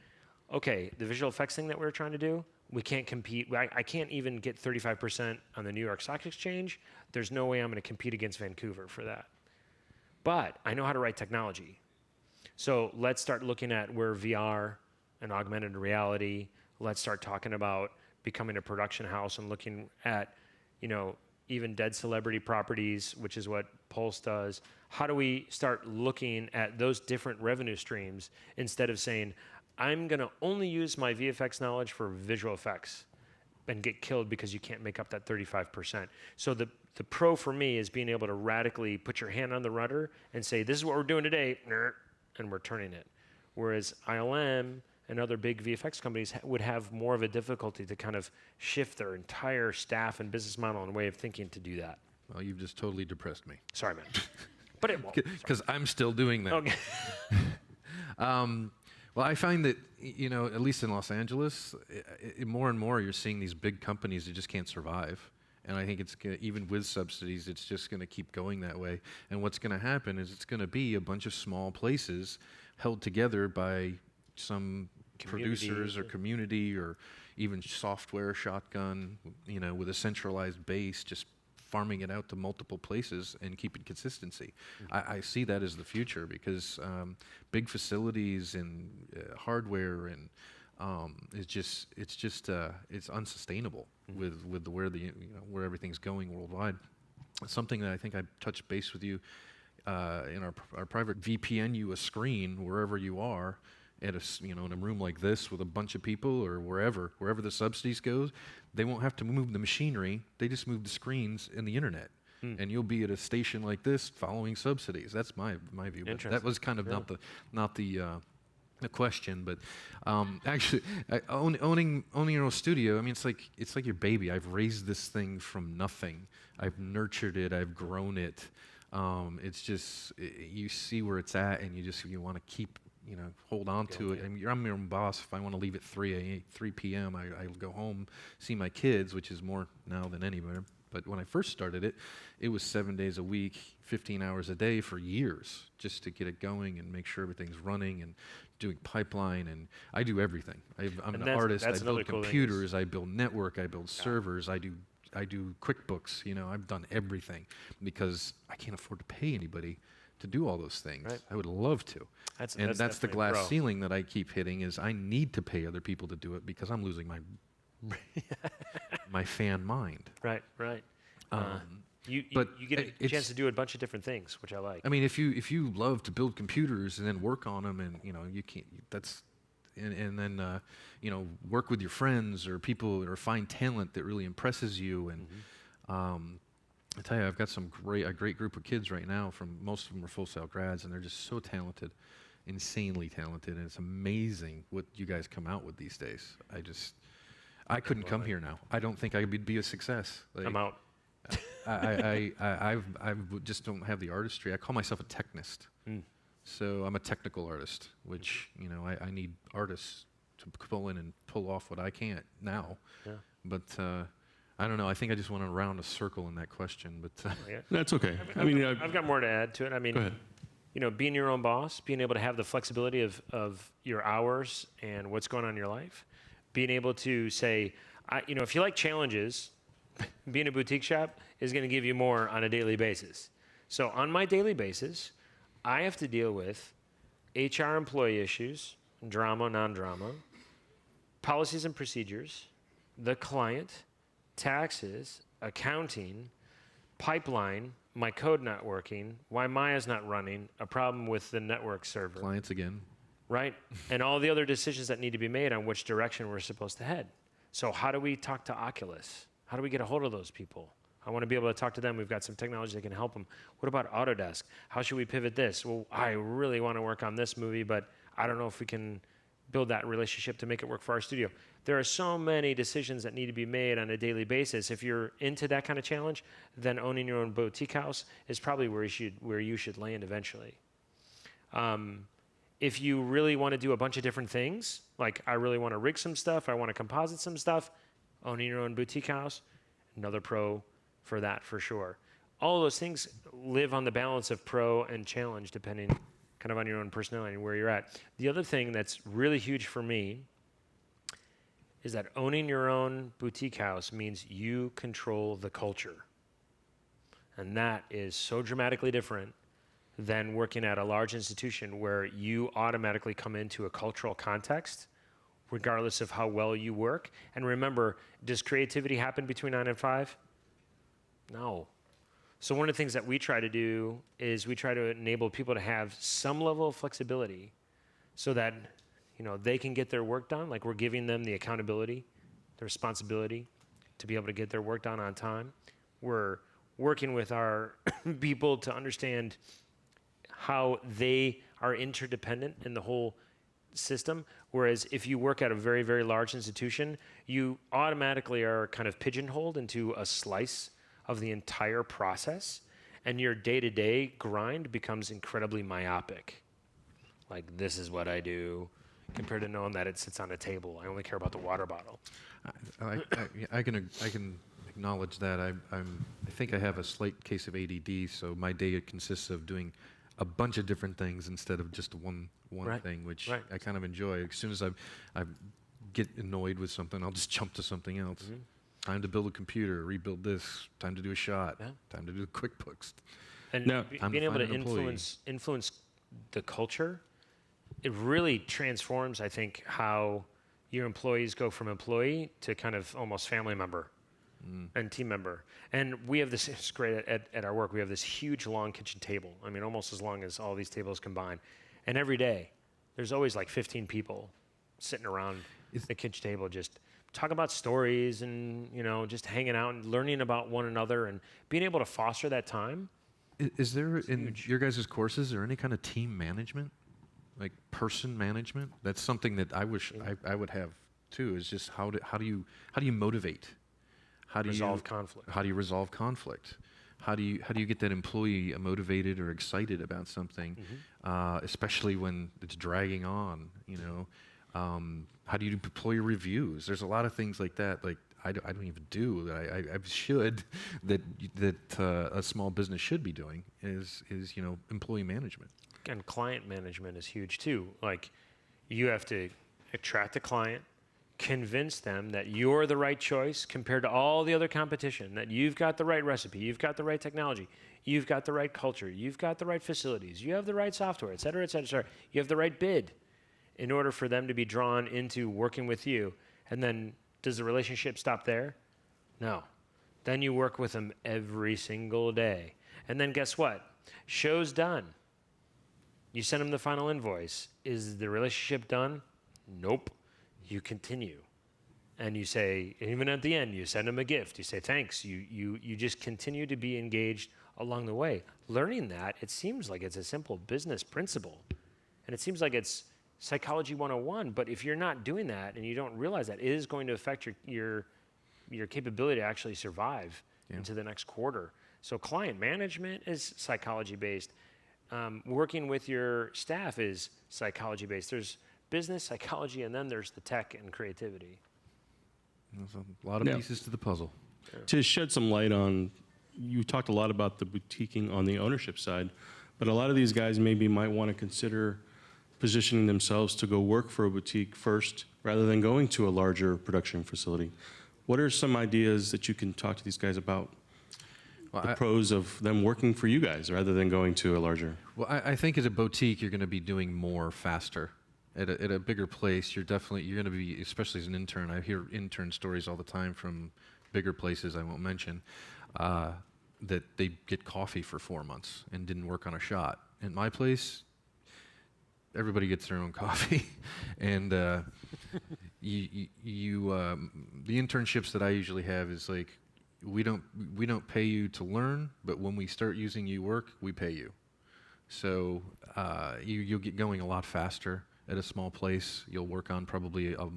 [SPEAKER 2] okay, the visual effects thing that we were trying to do, we can't compete. I can't even get 35% on the New York Stock Exchange. There's no way I'm going to compete against Vancouver for that. But I know how to write technology. So let's start looking at where VR and augmented reality, let's start talking about becoming a production house and looking at, even dead celebrity properties, which is what Pulse does. How do we start looking at those different revenue streams instead of saying, I'm going to only use my VFX knowledge for visual effects and get killed because you can't make up that 35%. So the pro for me is being able to radically put your hand on the rudder and say, this is what we're doing today, and we're turning it. Whereas ILM and other big VFX companies would have more of a difficulty to kind of shift their entire staff and business model and way of thinking to do that.
[SPEAKER 4] Well, you've just totally depressed me.
[SPEAKER 2] Sorry, man. But it won't.
[SPEAKER 4] Because I'm still doing that.
[SPEAKER 2] Okay.
[SPEAKER 4] Well, I find that, you know, at least in Los Angeles, more and more you're seeing these big companies that just can't survive. And I think it's even with subsidies, it's just going to keep going that way. And what's going to happen is it's going to be a bunch of small places held together by some producers or community or even software shotgun, you know, with a centralized base, just farming it out to multiple places and keeping consistency. I see that as the future because big facilities and hardware and it's unsustainable with where everything's going worldwide. Something that I think I touched base with you in our private VPN you a screen wherever you are at in a room like this with a bunch of people or wherever the subsidies goes, they won't have to move the machinery. They just move the screens and the internet. And you'll be at a station like this following subsidies. That's my view. But that was kind of not the question, but actually, owning your own studio. I mean, it's like your baby. I've raised this thing from nothing. I've nurtured it. I've grown it. It's just you see where it's at, and you want to keep. You know, hold on to it. I mean, I'm your own boss. If I want to leave at 3 p.m., I'll go home, see my kids, which is more now than anywhere. But when I first started it, it was 7 days a week, 15 hours a day for years, just to get it going and make sure everything's running and doing pipeline. And I do everything. I'm an artist. I build computers. I build network. I build servers. I do QuickBooks. You know, I've done everything because I can't afford to pay anybody to do all those things. Right. I would love to. That's the glass ceiling that I keep hitting is I need to pay other people to do it because I'm losing my fan mind.
[SPEAKER 2] Right. You get a chance to do a bunch of different things, which I like.
[SPEAKER 4] I mean, if you love to build computers and then work on them, and you know you can't. And then work with your friends or people or find talent that really impresses you. And I tell you, I've got a great group of kids right now. Most of them are Full Sail grads, and they're just so talented, insanely talented, and it's amazing what you guys come out with these days. I couldn't come here now. I don't think I would be a success.
[SPEAKER 2] I'm out.
[SPEAKER 4] I just don't have the artistry. I call myself a technist. So I'm a technical artist, which I need artists to pull in and pull off what I can't now. Yeah. But I don't know. I think I just went around a circle in that question. But
[SPEAKER 1] that's okay.
[SPEAKER 2] I've got more to add to it. I mean,
[SPEAKER 1] go ahead.
[SPEAKER 2] Being your own boss, being able to have the flexibility of your hours and what's going on in your life, being able to say, if you like challenges, being a boutique shop is going to give you more on a daily basis. So on my daily basis, I have to deal with HR employee issues, drama, non-drama, policies and procedures, the client, taxes, accounting, pipeline, my code not working, why Maya's not running, a problem with the network server.
[SPEAKER 4] Clients again.
[SPEAKER 2] Right? And all the other decisions that need to be made on which direction we're supposed to head. So how do we talk to Oculus? How do we get a hold of those people? I want to be able to talk to them. We've got some technology that can help them. What about Autodesk? How should we pivot this? Well, I really want to work on this movie, but I don't know if we can build that relationship to make it work for our studio. There are so many decisions that need to be made on a daily basis. If you're into that kind of challenge, then owning your own boutique house is probably where you should land eventually. If you really want to do a bunch of different things, like I really want to rig some stuff, I want to composite some stuff, owning your own boutique house, another pro for that for sure. All of those things live on the balance of pro and challenge depending kind of on your own personality and where you're at. The other thing that's really huge for me is that owning your own boutique house means you control the culture. And that is so dramatically different than working at a large institution where you automatically come into a cultural context regardless of how well you work. And remember, does creativity happen between 9 and 5? No. So one of the things that we try to do is we try to enable people to have some level of flexibility so that, they can get their work done. Like we're giving them the accountability, the responsibility to be able to get their work done on time. We're working with our people to understand how they are interdependent in the whole system. Whereas if you work at a very, very large institution, you automatically are kind of pigeonholed into a slice of the entire process, and your day-to-day grind becomes incredibly myopic. Like, this is what I do, compared to knowing that it sits on a table. I only care about the water bottle.
[SPEAKER 4] I can acknowledge that. I think I have a slight case of ADD, so my day consists of doing a bunch of different things instead of just one
[SPEAKER 2] Right.
[SPEAKER 4] thing, which
[SPEAKER 2] Right.
[SPEAKER 4] I kind of enjoy. As soon as I get annoyed with something, I'll just jump to something else.
[SPEAKER 2] Mm-hmm.
[SPEAKER 4] Time to build a computer, rebuild this. Time to do a shot.
[SPEAKER 2] Yeah.
[SPEAKER 4] Time to do QuickBooks.
[SPEAKER 2] And
[SPEAKER 1] Now-
[SPEAKER 4] Time to
[SPEAKER 2] being able
[SPEAKER 4] find
[SPEAKER 2] to
[SPEAKER 4] an employee.
[SPEAKER 2] influence the culture, it really transforms, I think, how your employees go from employee to kind of almost family member and team member. And we have this, it's great at our work, we have this huge long kitchen table. I mean, almost as long as all these tables combined. And every day, there's always like 15 people sitting around the kitchen table just talking about stories and, just hanging out and learning about one another and being able to foster that time.
[SPEAKER 4] Is there in your guys' courses or any kind of team management, like person management? That's something that I wish I would have too. Is just how do you motivate? How do
[SPEAKER 2] Resolve conflict.
[SPEAKER 4] How do you resolve conflict? How do you get that employee motivated or excited about something, especially when it's dragging on? How do you deploy your reviews? There's a lot of things like that. Like I don't even do that. I should that a small business should be doing is employee management.
[SPEAKER 2] And client management is huge too. Like, you have to attract a client, convince them that you're the right choice compared to all the other competition, that you've got the right recipe, you've got the right technology, you've got the right culture, you've got the right facilities, you have the right software, et cetera, et cetera, et cetera. You have the right bid in order for them to be drawn into working with you. And then does the relationship stop there? No. Then you work with them every single day. And then guess what? Show's done. You send them the final invoice. Is the relationship done? Nope. You continue. And you say, even at the end, you send them a gift. You say, thanks. You just continue to be engaged along the way. Learning that, it seems like it's a simple business principle. And it seems like it's psychology 101. But if you're not doing that and you don't realize that, it is going to affect your capability to actually survive into the next quarter. So client management is psychology-based. Working with your staff is psychology-based. There's business psychology, and then there's the tech and creativity.
[SPEAKER 4] There's a lot of pieces to the puzzle.
[SPEAKER 1] To shed some light on, you talked a lot about the boutiquing on the ownership side, but a lot of these guys maybe might want to consider positioning themselves to go work for a boutique first rather than going to a larger production facility. What are some ideas that you can talk to these guys about? The pros of them working for you guys rather than going to a larger.
[SPEAKER 4] Well, I think as a boutique, you're going to be doing more faster. At a bigger place, you're going to be, especially as an intern. I hear intern stories all the time from bigger places I won't mention, that they get coffee for 4 months and didn't work on a shot. At my place, everybody gets their own coffee, and the internships that I usually have is like, we don't pay you to learn, but when we start using you work, we pay you. So you'll get going a lot faster at a small place. You'll work on probably a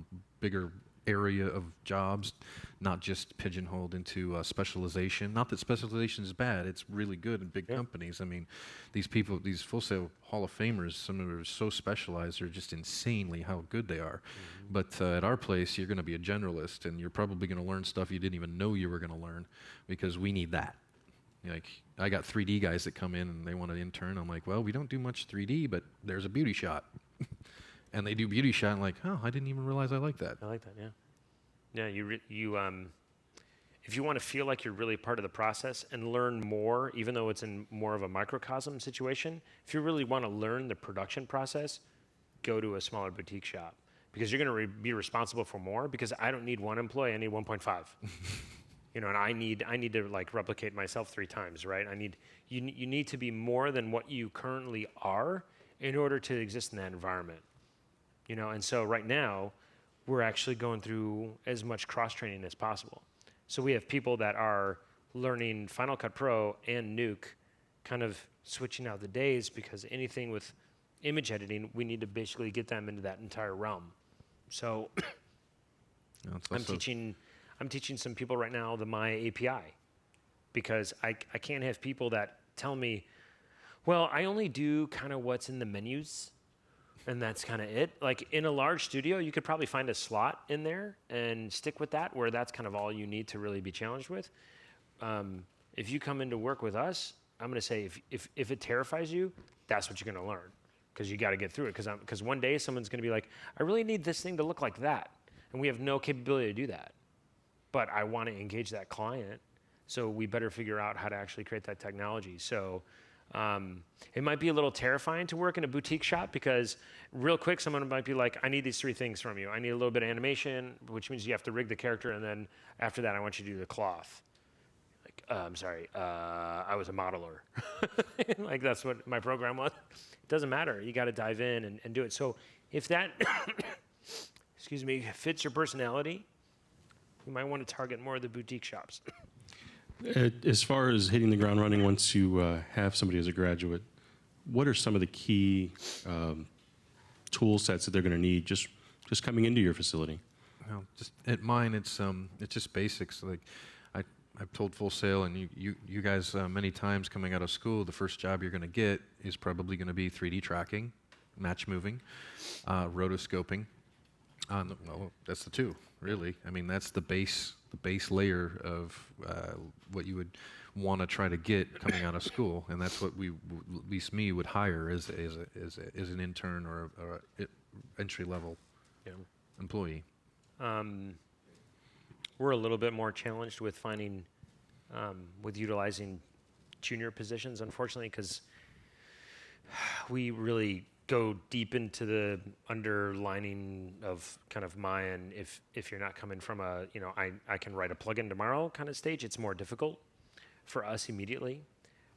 [SPEAKER 4] bigger area of jobs, not just pigeonholed into specialization. Not that specialization is bad; it's really good in big companies. I mean, these people, these Full Sail Hall of Famers, some of them are so specialized, they're just insanely how good they are. But at our place, you're going to be a generalist, and you're probably going to learn stuff you didn't even know you were going to learn, because we need that. Like, I got 3D guys that come in and they want an intern. I'm like, well, we don't do much 3D, but there's a beauty shot. And they do beauty shot, and like, oh, I didn't even realize I like that.
[SPEAKER 2] I like that, yeah. Yeah, if you want to feel like you're really part of the process and learn more, even though it's in more of a microcosm situation, if you really want to learn the production process, go to a smaller boutique shop, because you're going to be responsible for more, because I don't need one employee, I need 1.5. And I need to like replicate myself 3 times, right? You need to be more than what you currently are in order to exist in that environment. And so right now, we're actually going through as much cross-training as possible. So we have people that are learning Final Cut Pro and Nuke, kind of switching out the days, because anything with image editing, we need to basically get them into that entire realm. So I'm teaching some people right now the My API, because I can't have people that tell me, well, I only do kind of what's in the menus, and that's kind of it. Like in a large studio, you could probably find a slot in there and stick with that, where that's kind of all you need to really be challenged with. If you come in to work with us, I'm going to say if it terrifies you, that's what you're going to learn, because you got to get through it. Because one day someone's going to be like, I really need this thing to look like that, and we have no capability to do that. But I want to engage that client, so we better figure out how to actually create that technology. So it might be a little terrifying to work in a boutique shop, because real quick someone might be like, I need these 3 things from you. I need a little bit of animation, which means you have to rig the character, and then after that I want you to do the cloth. Like, I'm sorry, I was a modeler. Like that's what my program was. It doesn't matter. You got to dive in and do it. So if that, excuse me, fits your personality, you might want to target more of the boutique shops.
[SPEAKER 1] As far as hitting the ground running, once you have somebody as a graduate, what are some of the key tool sets that they're going to need just coming into your facility?
[SPEAKER 4] Well, just at mine, it's just basics. Like I've told Full Sail and you guys many times coming out of school, the first job you're going to get is probably going to be 3D tracking, match moving, rotoscoping. Well, that's the 2, really. I mean, that's the base layer of what you would want to try to get coming out of school, and that's what at least me, would hire as an intern or entry level employee.
[SPEAKER 2] We're a little bit more challenged with finding, with utilizing junior positions, unfortunately, because we really go deep into the underlining of kind of Mayan. If you're not coming from a, I can write a plugin tomorrow kind of stage, it's more difficult for us immediately.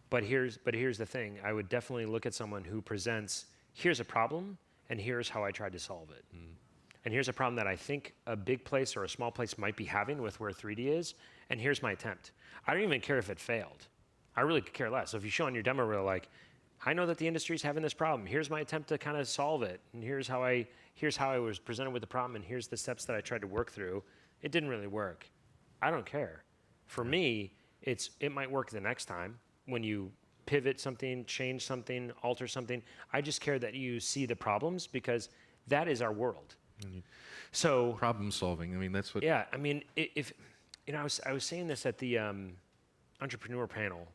[SPEAKER 2] But here's the thing. I would definitely look at someone who presents, here's a problem, and here's how I tried to solve it. And here's a problem that I think a big place or a small place might be having with where 3D is, and here's my attempt. I don't even care if it failed. I really could care less. So if you show on your demo reel, like, I know that the industry's having this problem. Here's my attempt to kind of solve it, and here's how I was presented with the problem, and here's the steps that I tried to work through. It didn't really work. I don't care. For me, it might work the next time when you pivot something, change something, alter something. I just care that you see the problems, because that is our world. So
[SPEAKER 4] problem solving. I mean, that's what.
[SPEAKER 2] Yeah, I mean, if I was saying this at the entrepreneur panel,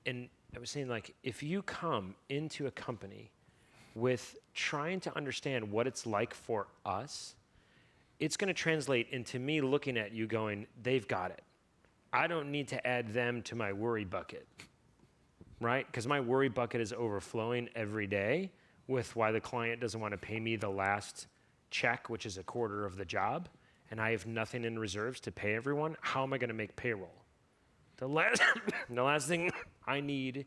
[SPEAKER 2] and I was saying, like, if you come into a company with trying to understand what it's like for us, it's going to translate into me looking at you going, they've got it. I don't need to add them to my worry bucket, right? Because my worry bucket is overflowing every day with why the client doesn't want to pay me the last check, which is a quarter of the job, and I have nothing in reserves to pay everyone. How am I going to make payroll? The last thing I need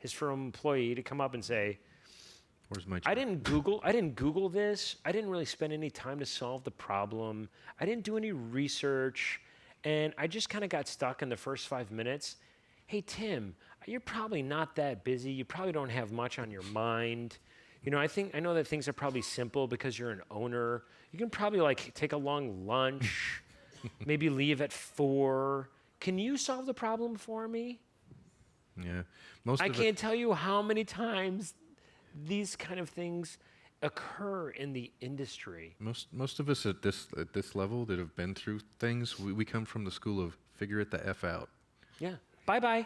[SPEAKER 2] is for an employee to come up and say,
[SPEAKER 4] "Where's my check?"
[SPEAKER 2] I didn't Google this. I didn't really spend any time to solve the problem. I didn't do any research, and I just kind of got stuck in the first 5 minutes. Hey, Tim, you're probably not that busy. You probably don't have much on your mind. I know that things are probably simple because you're an owner. You can probably like take a long lunch, maybe leave at 4. Can you solve the problem for me?
[SPEAKER 4] Yeah.
[SPEAKER 2] I can't tell you how many times these kind of things occur in the industry.
[SPEAKER 4] Most of us at this level that have been through things, we come from the school of figure it the F out.
[SPEAKER 2] Yeah. Bye-bye.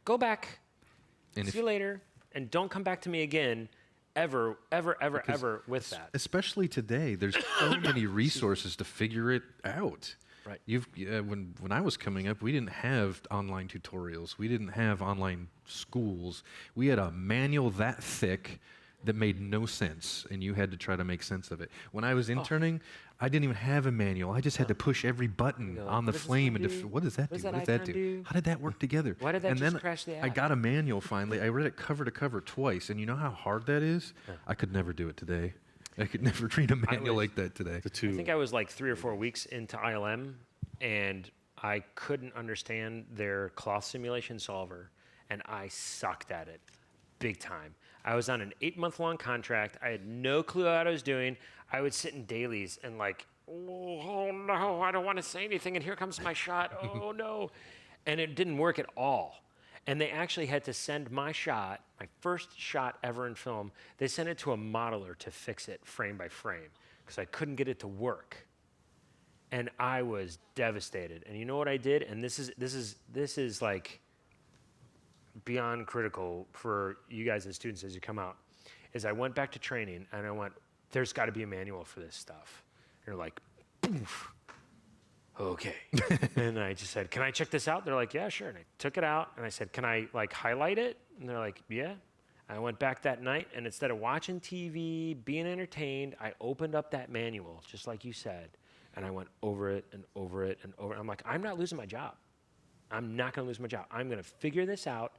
[SPEAKER 2] Go back.
[SPEAKER 4] And
[SPEAKER 2] See you later. And don't come back to me again ever with that.
[SPEAKER 4] Especially today, there's so many resources to figure it out.
[SPEAKER 2] Right.
[SPEAKER 4] When I was coming up, we didn't have online tutorials. We didn't have online schools. We had a manual that thick that made no sense, and you had to try to make sense of it. When I was interning, I didn't even have a manual. I just had to push every button on the flame. What does that do? What does that do? How did that work together?
[SPEAKER 2] Why did that just crash the app?
[SPEAKER 4] I got a manual finally. I read it cover to cover twice, and you know how hard that is? I could never do it today. I could never read a manual
[SPEAKER 2] was-
[SPEAKER 4] like that today.
[SPEAKER 1] The two.
[SPEAKER 2] I think I was like 3 or 4 weeks into ILM, and I couldn't understand their cloth simulation solver, and I sucked at it big time. I was on an 8-month-long contract. I had no clue what I was doing. I would sit in dailies and like, oh no, I don't want to say anything, and here comes my shot. Oh no. And it didn't work at all. And they actually had to send my shot, my first shot ever in film, they sent it to a modeler to fix it frame by frame because I couldn't get it to work. And I was devastated. And you know what I did? And this is like beyond critical for you guys as students as you come out, is I went back to training and I went, there's got to be a manual for this stuff. And you're like, poof. Okay. And I just said, can I check this out? They're like, yeah, sure. And I took it out and I said, can I like highlight it? And they're like, yeah. I went back that night and instead of watching TV, being entertained, I opened up that manual, just like you said, and I went over it and over it and over it. I'm like, I'm not losing my job. I'm not going to lose my job. I'm going to figure this out.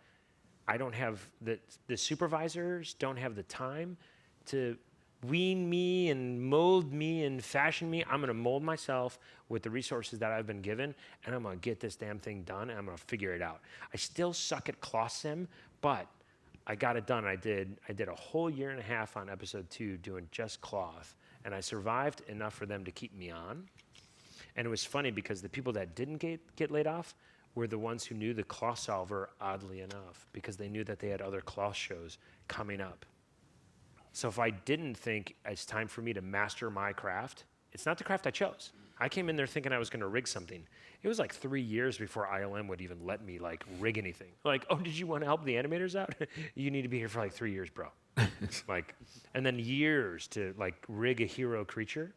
[SPEAKER 2] I don't have the supervisors don't have the time to wean me and mold me and fashion me. I'm going to mold myself with the resources that I've been given, and I'm going to get this damn thing done, and I'm going to figure it out. I still suck at cloth sim, but I got it done. I did a whole 1.5 years on episode 2 doing just cloth, and I survived enough for them to keep me on. And it was funny because the people that didn't get laid off were the ones who knew the cloth solver, oddly enough, because they knew that they had other cloth shows coming up. So if I didn't think it's time for me to master my craft, it's not the craft I chose. I came in there thinking I was going to rig something. It was like 3 years before ILM would even let me like rig anything. Like, oh, did you want to help the animators out? You need to be here for like 3 years, bro. Like, and then years to like rig a hero creature.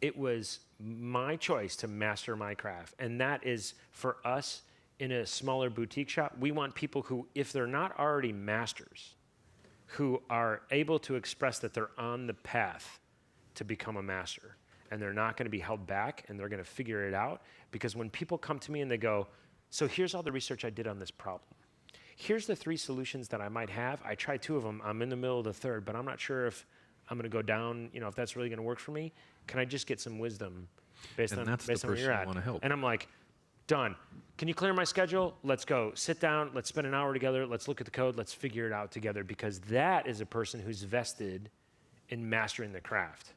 [SPEAKER 2] It was my choice to master my craft. And that is for us in a smaller boutique shop. We want people who, if they're not already masters, who are able to express that they're on the path to become a master. And they're not going to be held back, and they're going to figure it out. Because when people come to me and they go, so here's all the research I did on this problem. Here's the 3 solutions that I might have. I tried 2 of them. I'm in the middle of the 3rd, but I'm not sure if I'm going to go down, if that's really going to work for me. Can I just get some wisdom based on where you're at?
[SPEAKER 4] Want to help.
[SPEAKER 2] And I'm like, done. Can you clear my schedule? Let's go. Sit down. Let's spend an hour together. Let's look at the code. Let's figure it out together, because that is a person who's vested in mastering the craft.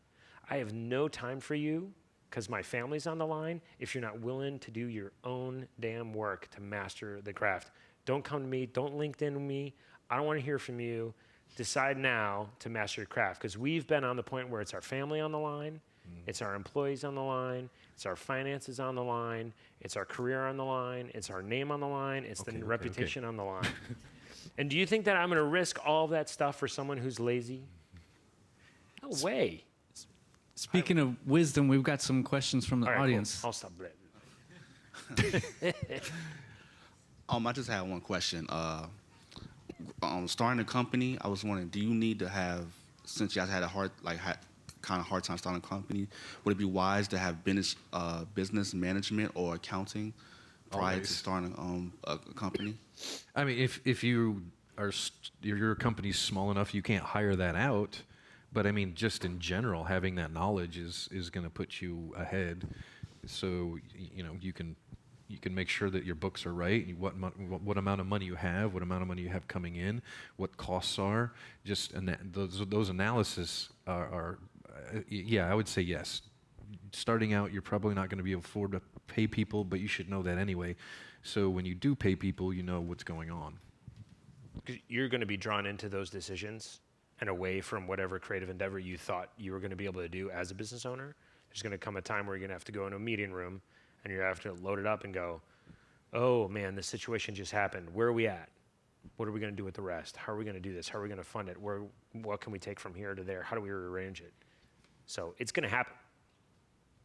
[SPEAKER 2] I have no time for you because my family's on the line if you're not willing to do your own damn work to master the craft. Don't come to me. Don't LinkedIn me. I don't want to hear from you. Decide now to master your craft, because we've been on the point where it's our family on the line, it's our employees on the line, it's our finances on the line, it's our career on the line, it's our name on the line, it's the reputation on the line. And do you think that I'm going to risk all of that stuff for someone who's lazy? No way.
[SPEAKER 5] Speaking of wisdom, we've got some questions from the
[SPEAKER 2] All right,
[SPEAKER 5] audience.
[SPEAKER 2] cool. I'll stop.
[SPEAKER 6] I just had one question. Starting a company, I was wondering, do you need to have, since you guys had a hard time starting a company, would it be wise to have business management or accounting prior to
[SPEAKER 4] Always.
[SPEAKER 6] starting a company?
[SPEAKER 4] I mean, if you are your company's small enough, you can't hire that out. But I mean, just in general, having that knowledge is going to put you ahead. So you can make sure that your books are right. What amount of money you have, what amount of money you have coming in, what costs are. Just those analysis are I would say yes. Starting out, you're probably not going to be able to afford to pay people, but you should know that anyway. So when you do pay people, you know what's going on.
[SPEAKER 2] 'Cause you're going to be drawn into those decisions and away from whatever creative endeavor you thought you were going to be able to do as a business owner. There's going to come a time where you're going to have to go into a meeting room and you have to load it up and go, oh man, this situation just happened. Where are we at? What are we going to do with the rest? How are we going to do this? How are we going to fund it? What can we take from here to there? How do we rearrange it? So it's going to happen.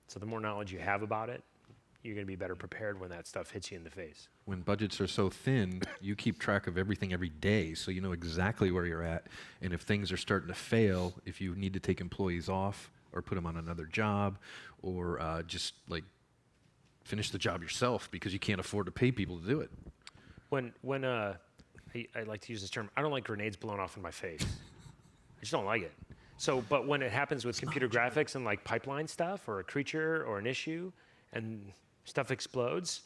[SPEAKER 2] So the more knowledge you have about it, you're going to be better prepared when that stuff hits you in the face.
[SPEAKER 4] When budgets are so thin, you keep track of everything every day, so you know exactly where you're at. And if things are starting to fail, if you need to take employees off or put them on another job, or just like finish the job yourself because you can't afford to pay people to do it.
[SPEAKER 2] I like to use this term, I don't like grenades blown off in my face. I just don't like it. So, but when it happens with computer graphics and like pipeline stuff or a creature or an issue and stuff explodes,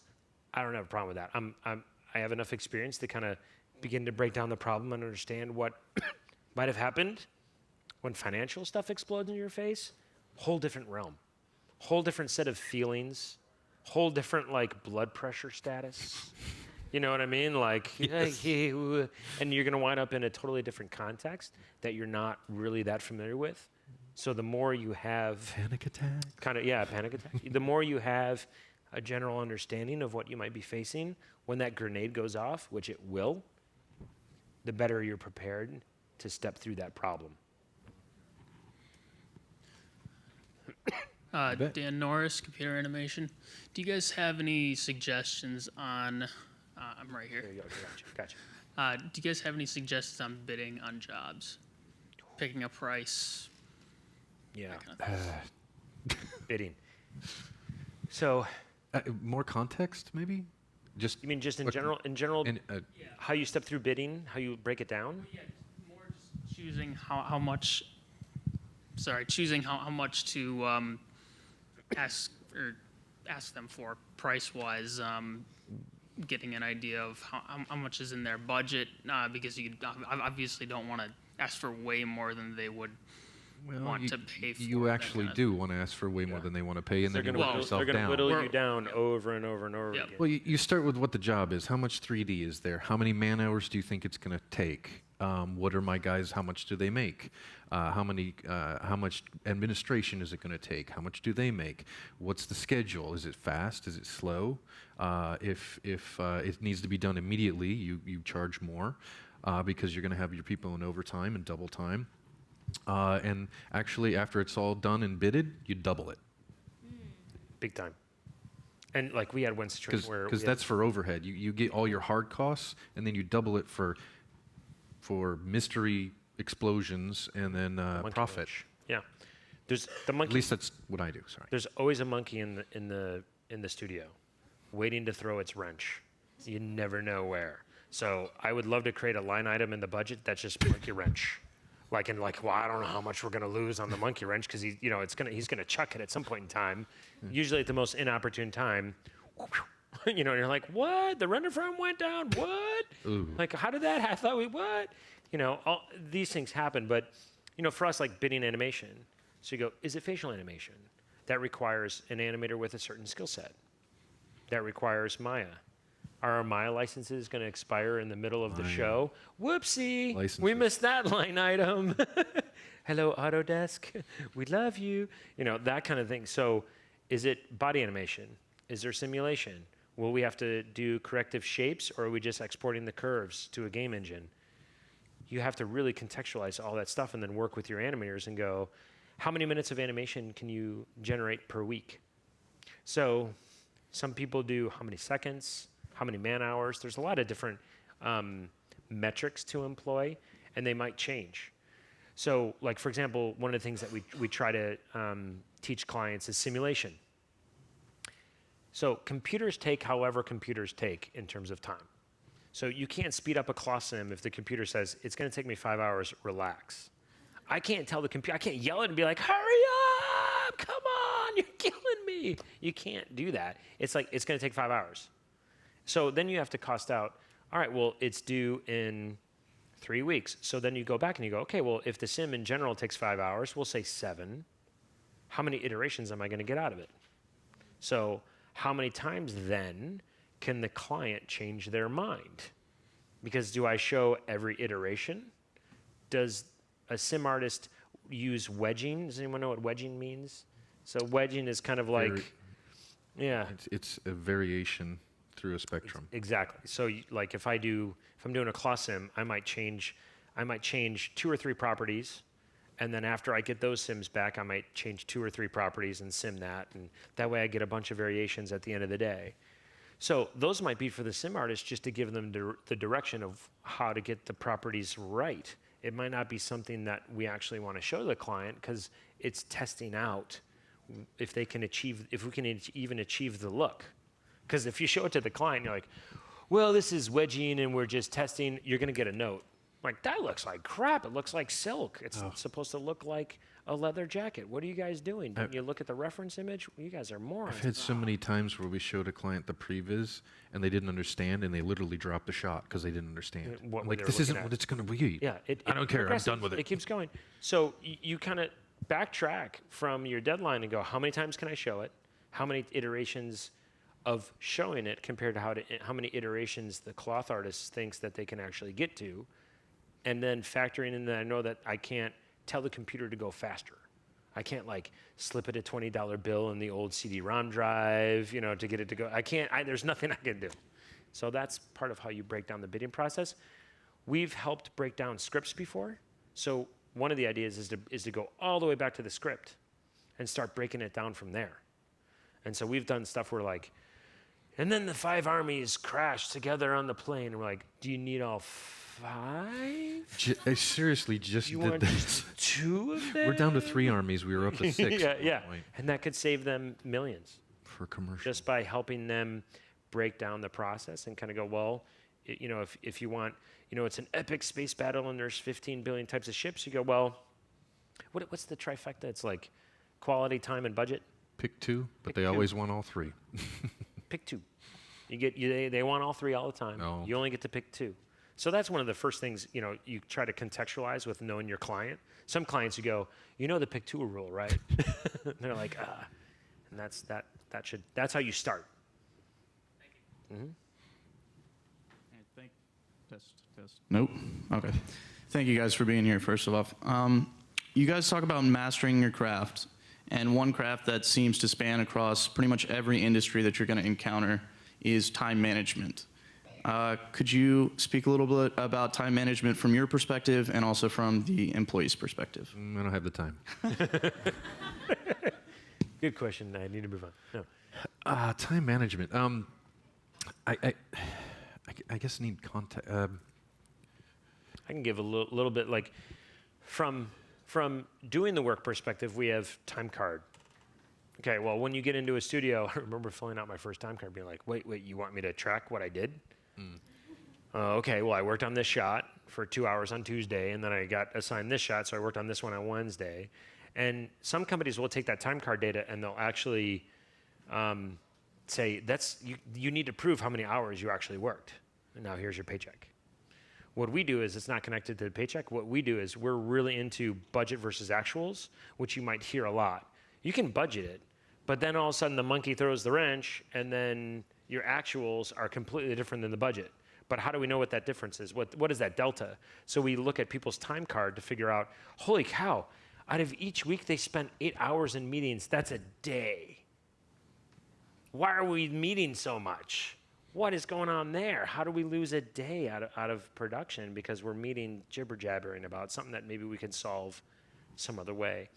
[SPEAKER 2] I don't have a problem with that. I have enough experience to kind of begin to break down the problem and understand what might have happened when financial stuff explodes in your face. Whole different realm, whole different set of feelings, whole different like blood pressure status. You know what I mean? Like,
[SPEAKER 4] Yes.
[SPEAKER 2] and you're going to wind up in a totally different context that you're not really that familiar with. So the more you have
[SPEAKER 4] Panic attack.
[SPEAKER 2] panic attack. The more you have a general understanding of what you might be facing when that grenade goes off, which it will, the better you're prepared to step through that problem.
[SPEAKER 4] bet.
[SPEAKER 7] Dan Norris, computer animation. Do you guys have any suggestions on? I'm right here.
[SPEAKER 2] There you go. Gotcha.
[SPEAKER 7] Do you guys have any suggestions on bidding on jobs, picking a price?
[SPEAKER 2] Yeah.
[SPEAKER 7] That kind of thing?
[SPEAKER 2] Bidding. So,
[SPEAKER 4] More context, maybe? Just
[SPEAKER 2] you mean just in
[SPEAKER 4] What-
[SPEAKER 2] general? In general,
[SPEAKER 4] and,
[SPEAKER 2] how you step through bidding, how you break it down?
[SPEAKER 7] Yeah, more just choosing how much. Sorry, choosing how much to ask them for price wise. Getting an idea of how much is in their budget, because you obviously don't want to ask for way more than they would want to pay for.
[SPEAKER 4] You
[SPEAKER 7] that
[SPEAKER 4] actually
[SPEAKER 7] kind of
[SPEAKER 4] do want to ask for way more than they want to pay, and then you work yourself
[SPEAKER 2] they're gonna
[SPEAKER 4] down.
[SPEAKER 2] whittle you
[SPEAKER 7] We're-
[SPEAKER 2] down over and over and over
[SPEAKER 7] Yep.
[SPEAKER 2] again.
[SPEAKER 4] Well, you start with what the job is. How much 3D is there? How many man hours do you think it's going to take? What are my guys? How much do they make? How much administration is it going to take? How much do they make? What's the schedule? Is it fast? Is it slow? If it needs to be done immediately, you charge more because you're going to have your people in overtime and double time. And actually, after it's all done and bidded, you double it.
[SPEAKER 2] Big time. And like we had one situation where
[SPEAKER 4] Because
[SPEAKER 2] we
[SPEAKER 4] that's for overhead. You get all your hard costs, and then you double it for mystery explosions and then
[SPEAKER 2] had monkey
[SPEAKER 4] profit.
[SPEAKER 2] wrench. Yeah. There's the
[SPEAKER 4] At
[SPEAKER 2] monkey.
[SPEAKER 4] least that's what I do. Sorry.
[SPEAKER 2] There's always a monkey in the studio, waiting to throw its wrench. You never know where. So I would love to create a line item in the budget that's just monkey wrench. Well, I don't know how much we're going to lose on the monkey wrench because he's gonna chuck it at some point in time, usually at the most inopportune time. And you're like, what? The render farm went down? What?
[SPEAKER 4] Ooh.
[SPEAKER 2] Like, how did that? I thought what? All these things happen, but for us, like bidding animation. So you go, is it facial animation? That requires an animator with a certain skill set. That requires Maya. Are our Maya licenses going to expire in the middle of the
[SPEAKER 4] Maya.
[SPEAKER 2] show? Whoopsie, we
[SPEAKER 4] Licenses.
[SPEAKER 2] missed that line item. Hello, Autodesk, we love you. That kind of thing. So is it body animation? Is there simulation? Will we have to do corrective shapes, or are we just exporting the curves to a game engine? You have to really contextualize all that stuff and then work with your animators and go, how many minutes of animation can you generate per week? So some people do how many seconds, how many man hours. There's a lot of different metrics to employ, and they might change. So like, for example, one of the things that we try to teach clients is simulation. So computers take however computers take in terms of time. So you can't speed up a claw sim if the computer says, it's going to take me 5 hours, relax. I can't tell the computer, I can't yell at it and be like, hurry up, come on, you're killing me. You can't do that. It's like, it's going to take 5 hours. So then you have to cost out, all right, well, it's due in 3 weeks. So then you go back and you go, okay, well, if the sim in general takes 5 hours, we'll say 7. How many iterations am I going to get out of it? So how many times then can the client change their mind? Because do I show every iteration? Does a sim artist use wedging? Does anyone know what wedging means? So wedging is kind of like, yeah.
[SPEAKER 4] It's a variation through a spectrum.
[SPEAKER 2] Exactly. So like if I'm doing a claw sim, I might change 2 or 3 properties, and then after I get those sims back, I might change 2 or 3 properties and sim that, and that way I get a bunch of variations at the end of the day. So those might be for the sim artist just to give them the direction of how to get the properties right. It might not be something that we actually want to show the client because it's testing out if we can even achieve the look. Because if you show it to the client, you're like, well, this is wedging and we're just testing, you're going to get a note. Like, that looks like crap. It looks like silk. It's supposed to look like a leather jacket. What are you guys doing? Didn't you look at the reference image? You guys are morons.
[SPEAKER 4] I've had so many times where we showed a client the previs and they didn't understand, and they literally dropped the shot because they didn't understand.
[SPEAKER 2] What
[SPEAKER 4] I'm
[SPEAKER 2] they
[SPEAKER 4] like,
[SPEAKER 2] were
[SPEAKER 4] this isn't
[SPEAKER 2] looking at.
[SPEAKER 4] what it's going to be.
[SPEAKER 2] Yeah,
[SPEAKER 4] I don't care. I'm
[SPEAKER 2] progressive.
[SPEAKER 4] done with it.
[SPEAKER 2] It keeps going. So you kind of backtrack from your deadline and go, how many times can I show it? How many iterations of showing it compared to how many iterations the cloth artist thinks that they can actually get to, and then factoring in that I know that I can't tell the computer to go faster. I can't like slip it a $20 bill in the old CD-ROM drive, to get it to go. I can't. There's nothing I can do. So that's part of how you break down the bidding process. We've helped break down scripts before. So one of the ideas is to go all the way back to the script and start breaking it down from there. And so we've done stuff where like, and then the 5 armies crashed together on the plane. And we're like, do you need all 5?
[SPEAKER 4] I seriously just
[SPEAKER 2] You
[SPEAKER 4] did
[SPEAKER 2] want
[SPEAKER 4] this.
[SPEAKER 2] just 2 of them?
[SPEAKER 4] We're down to 3 armies. We were up to 6
[SPEAKER 2] yeah,
[SPEAKER 4] at one
[SPEAKER 2] yeah.
[SPEAKER 4] point
[SPEAKER 2] And that could save them millions
[SPEAKER 4] for commercial.
[SPEAKER 2] just by helping them break down the process and kind of go, well, if you want, it's an epic space battle and there's 15 billion types of ships. You go, well, what's the trifecta? It's like quality, time, and budget.
[SPEAKER 4] Pick 2, but
[SPEAKER 2] Pick
[SPEAKER 4] they
[SPEAKER 2] 2.
[SPEAKER 4] always want all 3.
[SPEAKER 2] Pick 2. They want all 3 all the time.
[SPEAKER 4] No.
[SPEAKER 2] You only get to pick 2. So that's one of the first things, you try to contextualize with knowing your client. Some clients you go, the pick 2 rule, right? And they're like, and that's how you start. Mm-hmm.
[SPEAKER 8] Test. Nope. Okay. Thank you guys for being here, first of all. You guys talk about mastering your craft, and one craft that seems to span across pretty much every industry that you're going to encounter is time management. Could you speak a little bit about time management from your perspective and also from the employee's perspective?
[SPEAKER 4] I don't have the time.
[SPEAKER 2] Good question. I need to move on. No.
[SPEAKER 4] Time management. I guess I need context.
[SPEAKER 2] I can give a little bit, like, from doing the work perspective, we have time card. Okay, well, when you get into a studio, I remember filling out my first time card being like, wait, you want me to track what I did? Okay, well, I worked on this shot for 2 hours on Tuesday, and then I got assigned this shot, so I worked on this one on Wednesday. And some companies will take that time card data and they'll actually say, you need to prove how many hours you actually worked. And now here's your paycheck. What we do is it's not connected to the paycheck. What we do is we're really into budget versus actuals, which you might hear a lot. You can budget it, but then all of a sudden the monkey throws the wrench and then your actuals are completely different than the budget. But how do we know what that difference is? What is that delta? So we look at people's time card to figure out, holy cow, out of each week they spent 8 hours in meetings. That's a day. Why are we meeting so much? What is going on there? How do we lose a day out of production because we're meeting jibber-jabbering about something that maybe we can solve some other way?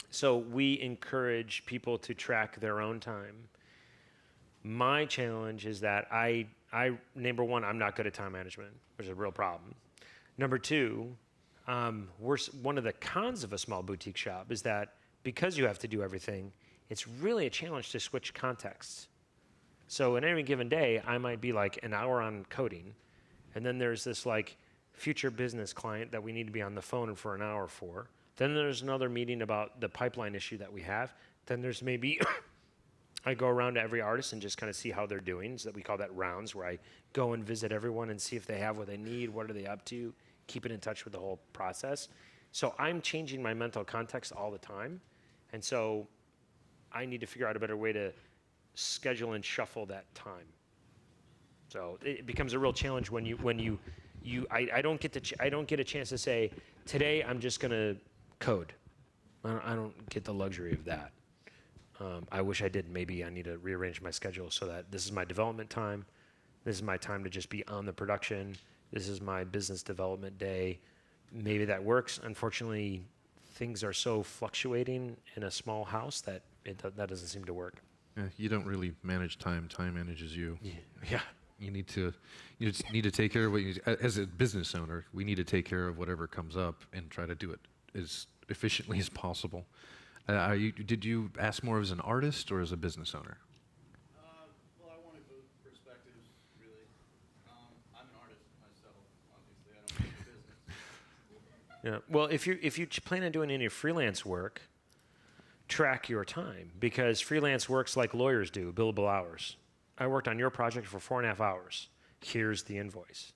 [SPEAKER 2] So we encourage people to track their own time. My challenge is that I number one, I'm not good at time management, which is a real problem. Number two, one of the cons of a small boutique shop is that because you have to do everything, it's really a challenge to switch contexts. So in any given day, I might be like an hour on coding, and then there's this like future business client that we need to be on the phone for an hour for. Then there's another meeting about the pipeline issue that we have. Then there's maybe I go around to every artist and just kind of see how they're doing. So that we call that rounds, where I go and visit everyone and see if they have what they need, what are they up to, keeping in touch with the whole process. So I'm changing my mental context all the time. And so I need to figure out a better way to schedule and shuffle that time. So it becomes a real challenge when I don't get a chance to say, today I'm just going to code. I don't get the luxury of that. I wish I did. Maybe I need to rearrange my schedule so that this is my development time. This is my time to just be on the production. This is my business development day. Maybe that works. Unfortunately, things are so fluctuating in a small house that that doesn't seem to work.
[SPEAKER 4] Yeah, you don't really manage time. Time manages you.
[SPEAKER 2] Yeah.
[SPEAKER 4] You just need to take care of what you, as a business owner, we need to take care of whatever comes up and try to do it as efficiently as possible. Did you ask more as an artist or as a business owner?
[SPEAKER 6] Well, I wanted both perspectives, really. I'm an artist myself, obviously. I don't have a
[SPEAKER 2] Yeah. Well, if you plan on doing any freelance work, track your time, because freelance works like lawyers do, billable hours. I worked on your project for 4.5 hours. Here's the invoice.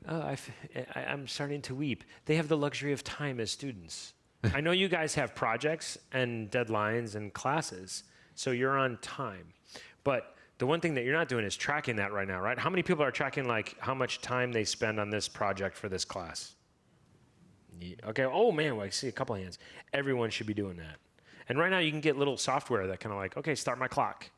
[SPEAKER 2] I'm starting to weep. They have the luxury of time as students. I know you guys have projects and deadlines and classes, so you're on time. But the one thing that you're not doing is tracking that right now, right? How many people are tracking like how much time they spend on this project for this class? Yeah, okay, oh man, well, I see a couple hands. Everyone should be doing that. And right now you can get little software that kind of like, okay, start my clock.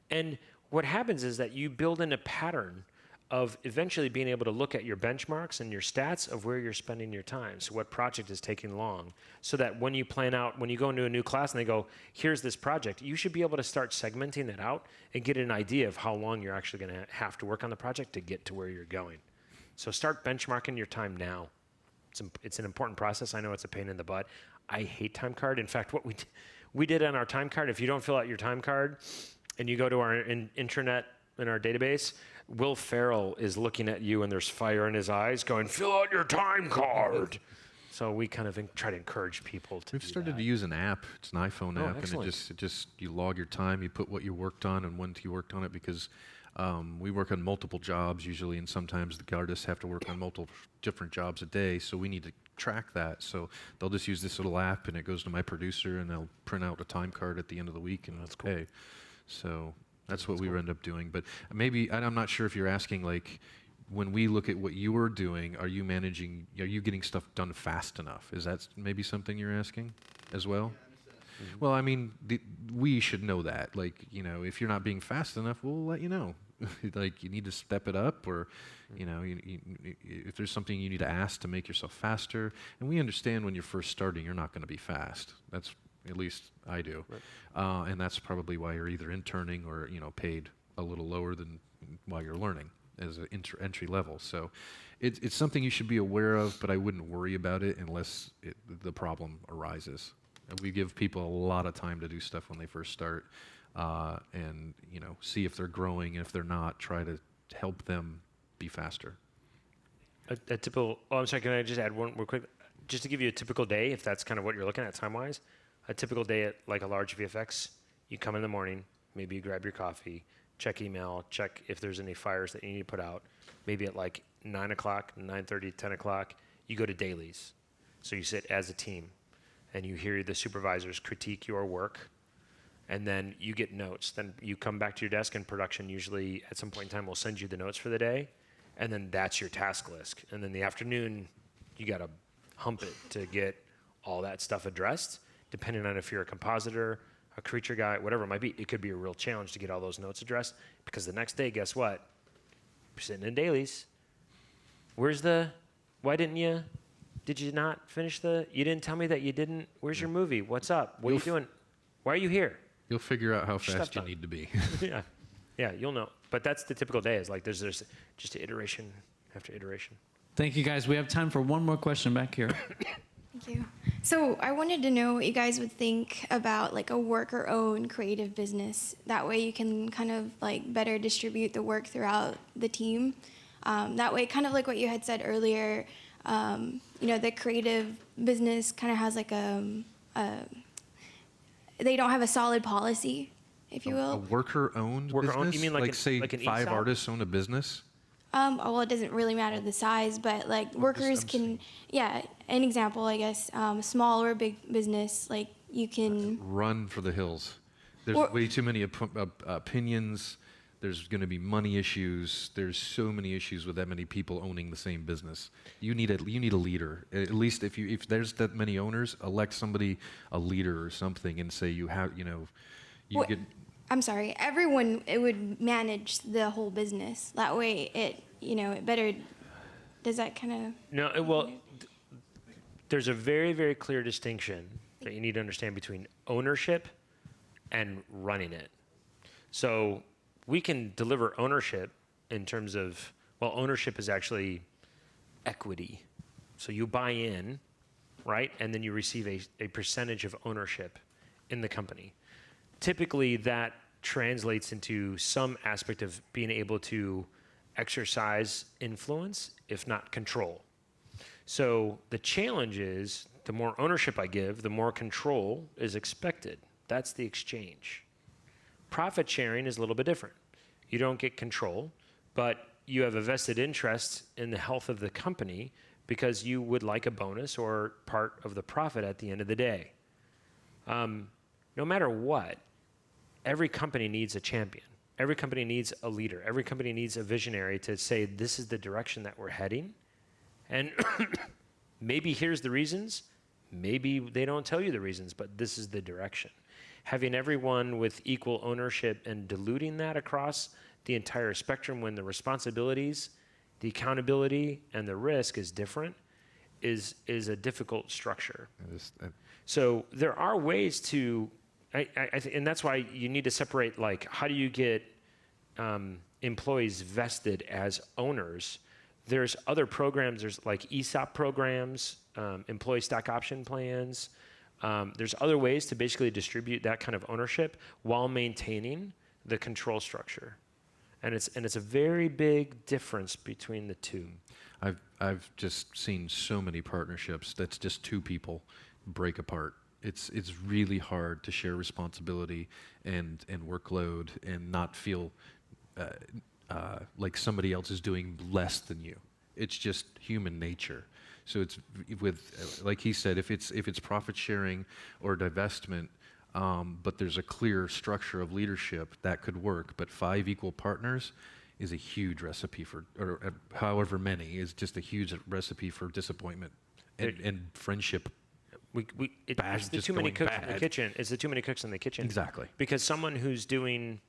[SPEAKER 2] And what happens is that you build in a pattern of eventually being able to look at your benchmarks and your stats of where you're spending your time. So what project is taking long, so that when you plan out, when you go into a new class and they go, here's this project, you should be able to start segmenting that out and get an idea of how long you're actually gonna have to work on the project to get to where you're going. So start benchmarking your time now. It's an important process. I know it's a pain in the butt. I hate time card. In fact, what we did on our time card, if you don't fill out your time card and you go to our intranet in our database, Will Ferrell is looking at you and there's fire in his eyes going, fill out your time card. So we kind of try to encourage people to
[SPEAKER 4] We've
[SPEAKER 2] do
[SPEAKER 4] started
[SPEAKER 2] that.
[SPEAKER 4] to use an app. It's an iPhone
[SPEAKER 2] Oh,
[SPEAKER 4] app,
[SPEAKER 2] excellent.
[SPEAKER 4] and it just you log your time, you put what you worked on and when you worked on it, because we work on multiple jobs usually, and sometimes the artists have to work on multiple different jobs a day, so we need to track that. So they'll just use this little app, and it goes to my producer, and they'll print out a time card at the end of the week, and that's pay. So that's what we end up doing. But maybe, and I'm not sure if you're asking, like, when we look at what you are doing, are you getting stuff done fast enough? Is that maybe something you're asking as well? Well, I mean, we should know that. Like, you know, if you're not being fast enough, we'll let you know. Like, you need to step it up, or, you know, if there's something you need to ask to make yourself faster. And we understand when you're first starting, you're not going to be fast. That's, at least I do. Right. And that's probably why you're either interning or, you know, paid a little lower than while you're learning as an entry level. So it's something you should be aware of, but I wouldn't worry about it unless the problem arises. We give people a lot of time to do stuff when they first start, and, you know, see if they're growing, and if they're not, try to help them be faster.
[SPEAKER 2] A typical, oh, I'm sorry, can I just add one real quick? Just to give you a typical day, if that's kind of what you're looking at time-wise, a typical day at like a large VFX, you come in the morning, maybe you grab your coffee, check email, check if there's any fires that you need to put out. Maybe at like 9 o'clock, 9:30, 10 o'clock, you go to dailies. So you sit as a team, and you hear the supervisors critique your work, and then you get notes. Then you come back to your desk, and production usually at some point in time will send you the notes for the day, and then that's your task list. And then the afternoon, you got to hump it to get all that stuff addressed, depending on if you're a compositor, a creature guy, whatever it might be. It could be a real challenge to get all those notes addressed, because the next day, guess what? You're sitting in dailies. Did you not finish you didn't tell me that you didn't, where's your movie? What's up? What are you doing? Why are you here?
[SPEAKER 4] You'll figure out how
[SPEAKER 2] Stuff
[SPEAKER 4] fast you
[SPEAKER 2] done.
[SPEAKER 4] need to be.
[SPEAKER 2] Yeah, you'll know. But that's the typical day, is like there's just iteration after iteration.
[SPEAKER 5] Thank you, guys. We have time for one more question back here.
[SPEAKER 9] Thank you. So I wanted to know what you guys would think about like a worker-owned creative business. That way you can kind of like better distribute the work throughout the team. That way, kind of like what you had said earlier, you know, the creative business kind of has like they don't have a solid policy, if you will.
[SPEAKER 4] A worker-owned
[SPEAKER 2] Worker-owned?
[SPEAKER 4] business?
[SPEAKER 2] You mean like
[SPEAKER 4] say
[SPEAKER 2] an
[SPEAKER 4] 5
[SPEAKER 2] ESOP?
[SPEAKER 4] artists own a business?
[SPEAKER 9] Well, it doesn't really matter the size, but like workers can, yeah, an example, I guess, small or big business, like you can.
[SPEAKER 4] Run for the hills. There's
[SPEAKER 9] Or-
[SPEAKER 4] way too many opinions. There's going to be money issues. There's so many issues with that many people owning the same business. You need a leader. At least if there's that many owners, elect somebody a leader or something, and say you have, you know, you
[SPEAKER 9] What-
[SPEAKER 4] get.
[SPEAKER 9] I'm sorry, everyone, it would manage the whole business. That way it better, does that kind of?
[SPEAKER 2] No, there's a very, very clear distinction that you need to understand between ownership and running it. So we can deliver ownership in terms of, well, ownership is actually equity. So you buy in, right? And then you receive a percentage of ownership in the company. Typically, that translates into some aspect of being able to exercise influence, if not control. So the challenge is the more ownership I give, the more control is expected. That's the exchange. Profit sharing is a little bit different. You don't get control, but you have a vested interest in the health of the company because you would like a bonus or part of the profit at the end of the day. No matter what, every company needs a champion. Every company needs a leader. Every company needs a visionary to say, this is the direction that we're heading. And maybe here's the reasons. Maybe they don't tell you the reasons, but this is the direction. Having everyone with equal ownership and diluting that across the entire spectrum when the responsibilities, the accountability, and the risk is different is a difficult structure. So there are ways to, and that's why you need to separate, like, how do you get employees vested as owners? There's other programs, there's like ESOP programs, employee stock option plans. There's other ways to basically distribute that kind of ownership while maintaining the control structure. And it's a very big difference between the two.
[SPEAKER 4] I've just seen so many partnerships that's just two people break apart. It's really hard to share responsibility and workload and not feel like somebody else is doing less than you. It's just human nature. So it's with, like he said, if it's profit sharing or divestment, but there's a clear structure of leadership, that could work. But 5 equal partners is a huge recipe for, or however many, is just a huge recipe for disappointment and friendship.
[SPEAKER 2] It's the too many cooks in the kitchen. It's the too many cooks in the kitchen.
[SPEAKER 4] Exactly.
[SPEAKER 2] Because someone who's doing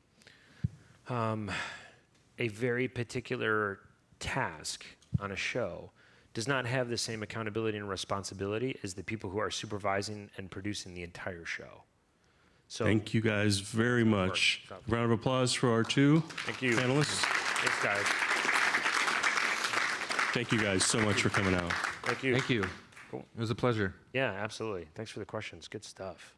[SPEAKER 2] a very particular task on a show does not have the same accountability and responsibility as the people who are supervising and producing the entire show. So
[SPEAKER 1] Thank you guys very much. Round of applause for our 2 panelists.
[SPEAKER 2] Thanks, guys.
[SPEAKER 1] Thank you guys so much for coming out.
[SPEAKER 2] Thank you.
[SPEAKER 4] Thank you.
[SPEAKER 2] Cool.
[SPEAKER 4] It was a pleasure.
[SPEAKER 2] Yeah, absolutely. Thanks for the questions. Good stuff.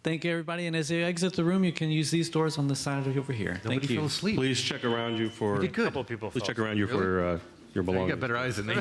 [SPEAKER 5] Thank you, everybody. And as you exit the room, you can use these doors on the side over here.
[SPEAKER 4] Nobody
[SPEAKER 5] Thank you.
[SPEAKER 4] fell asleep.
[SPEAKER 1] Please check around you for.
[SPEAKER 4] You did good.
[SPEAKER 2] A couple of people
[SPEAKER 1] Please
[SPEAKER 2] fell
[SPEAKER 1] check around you for your
[SPEAKER 4] You
[SPEAKER 1] belongings.
[SPEAKER 4] got better eyes than me.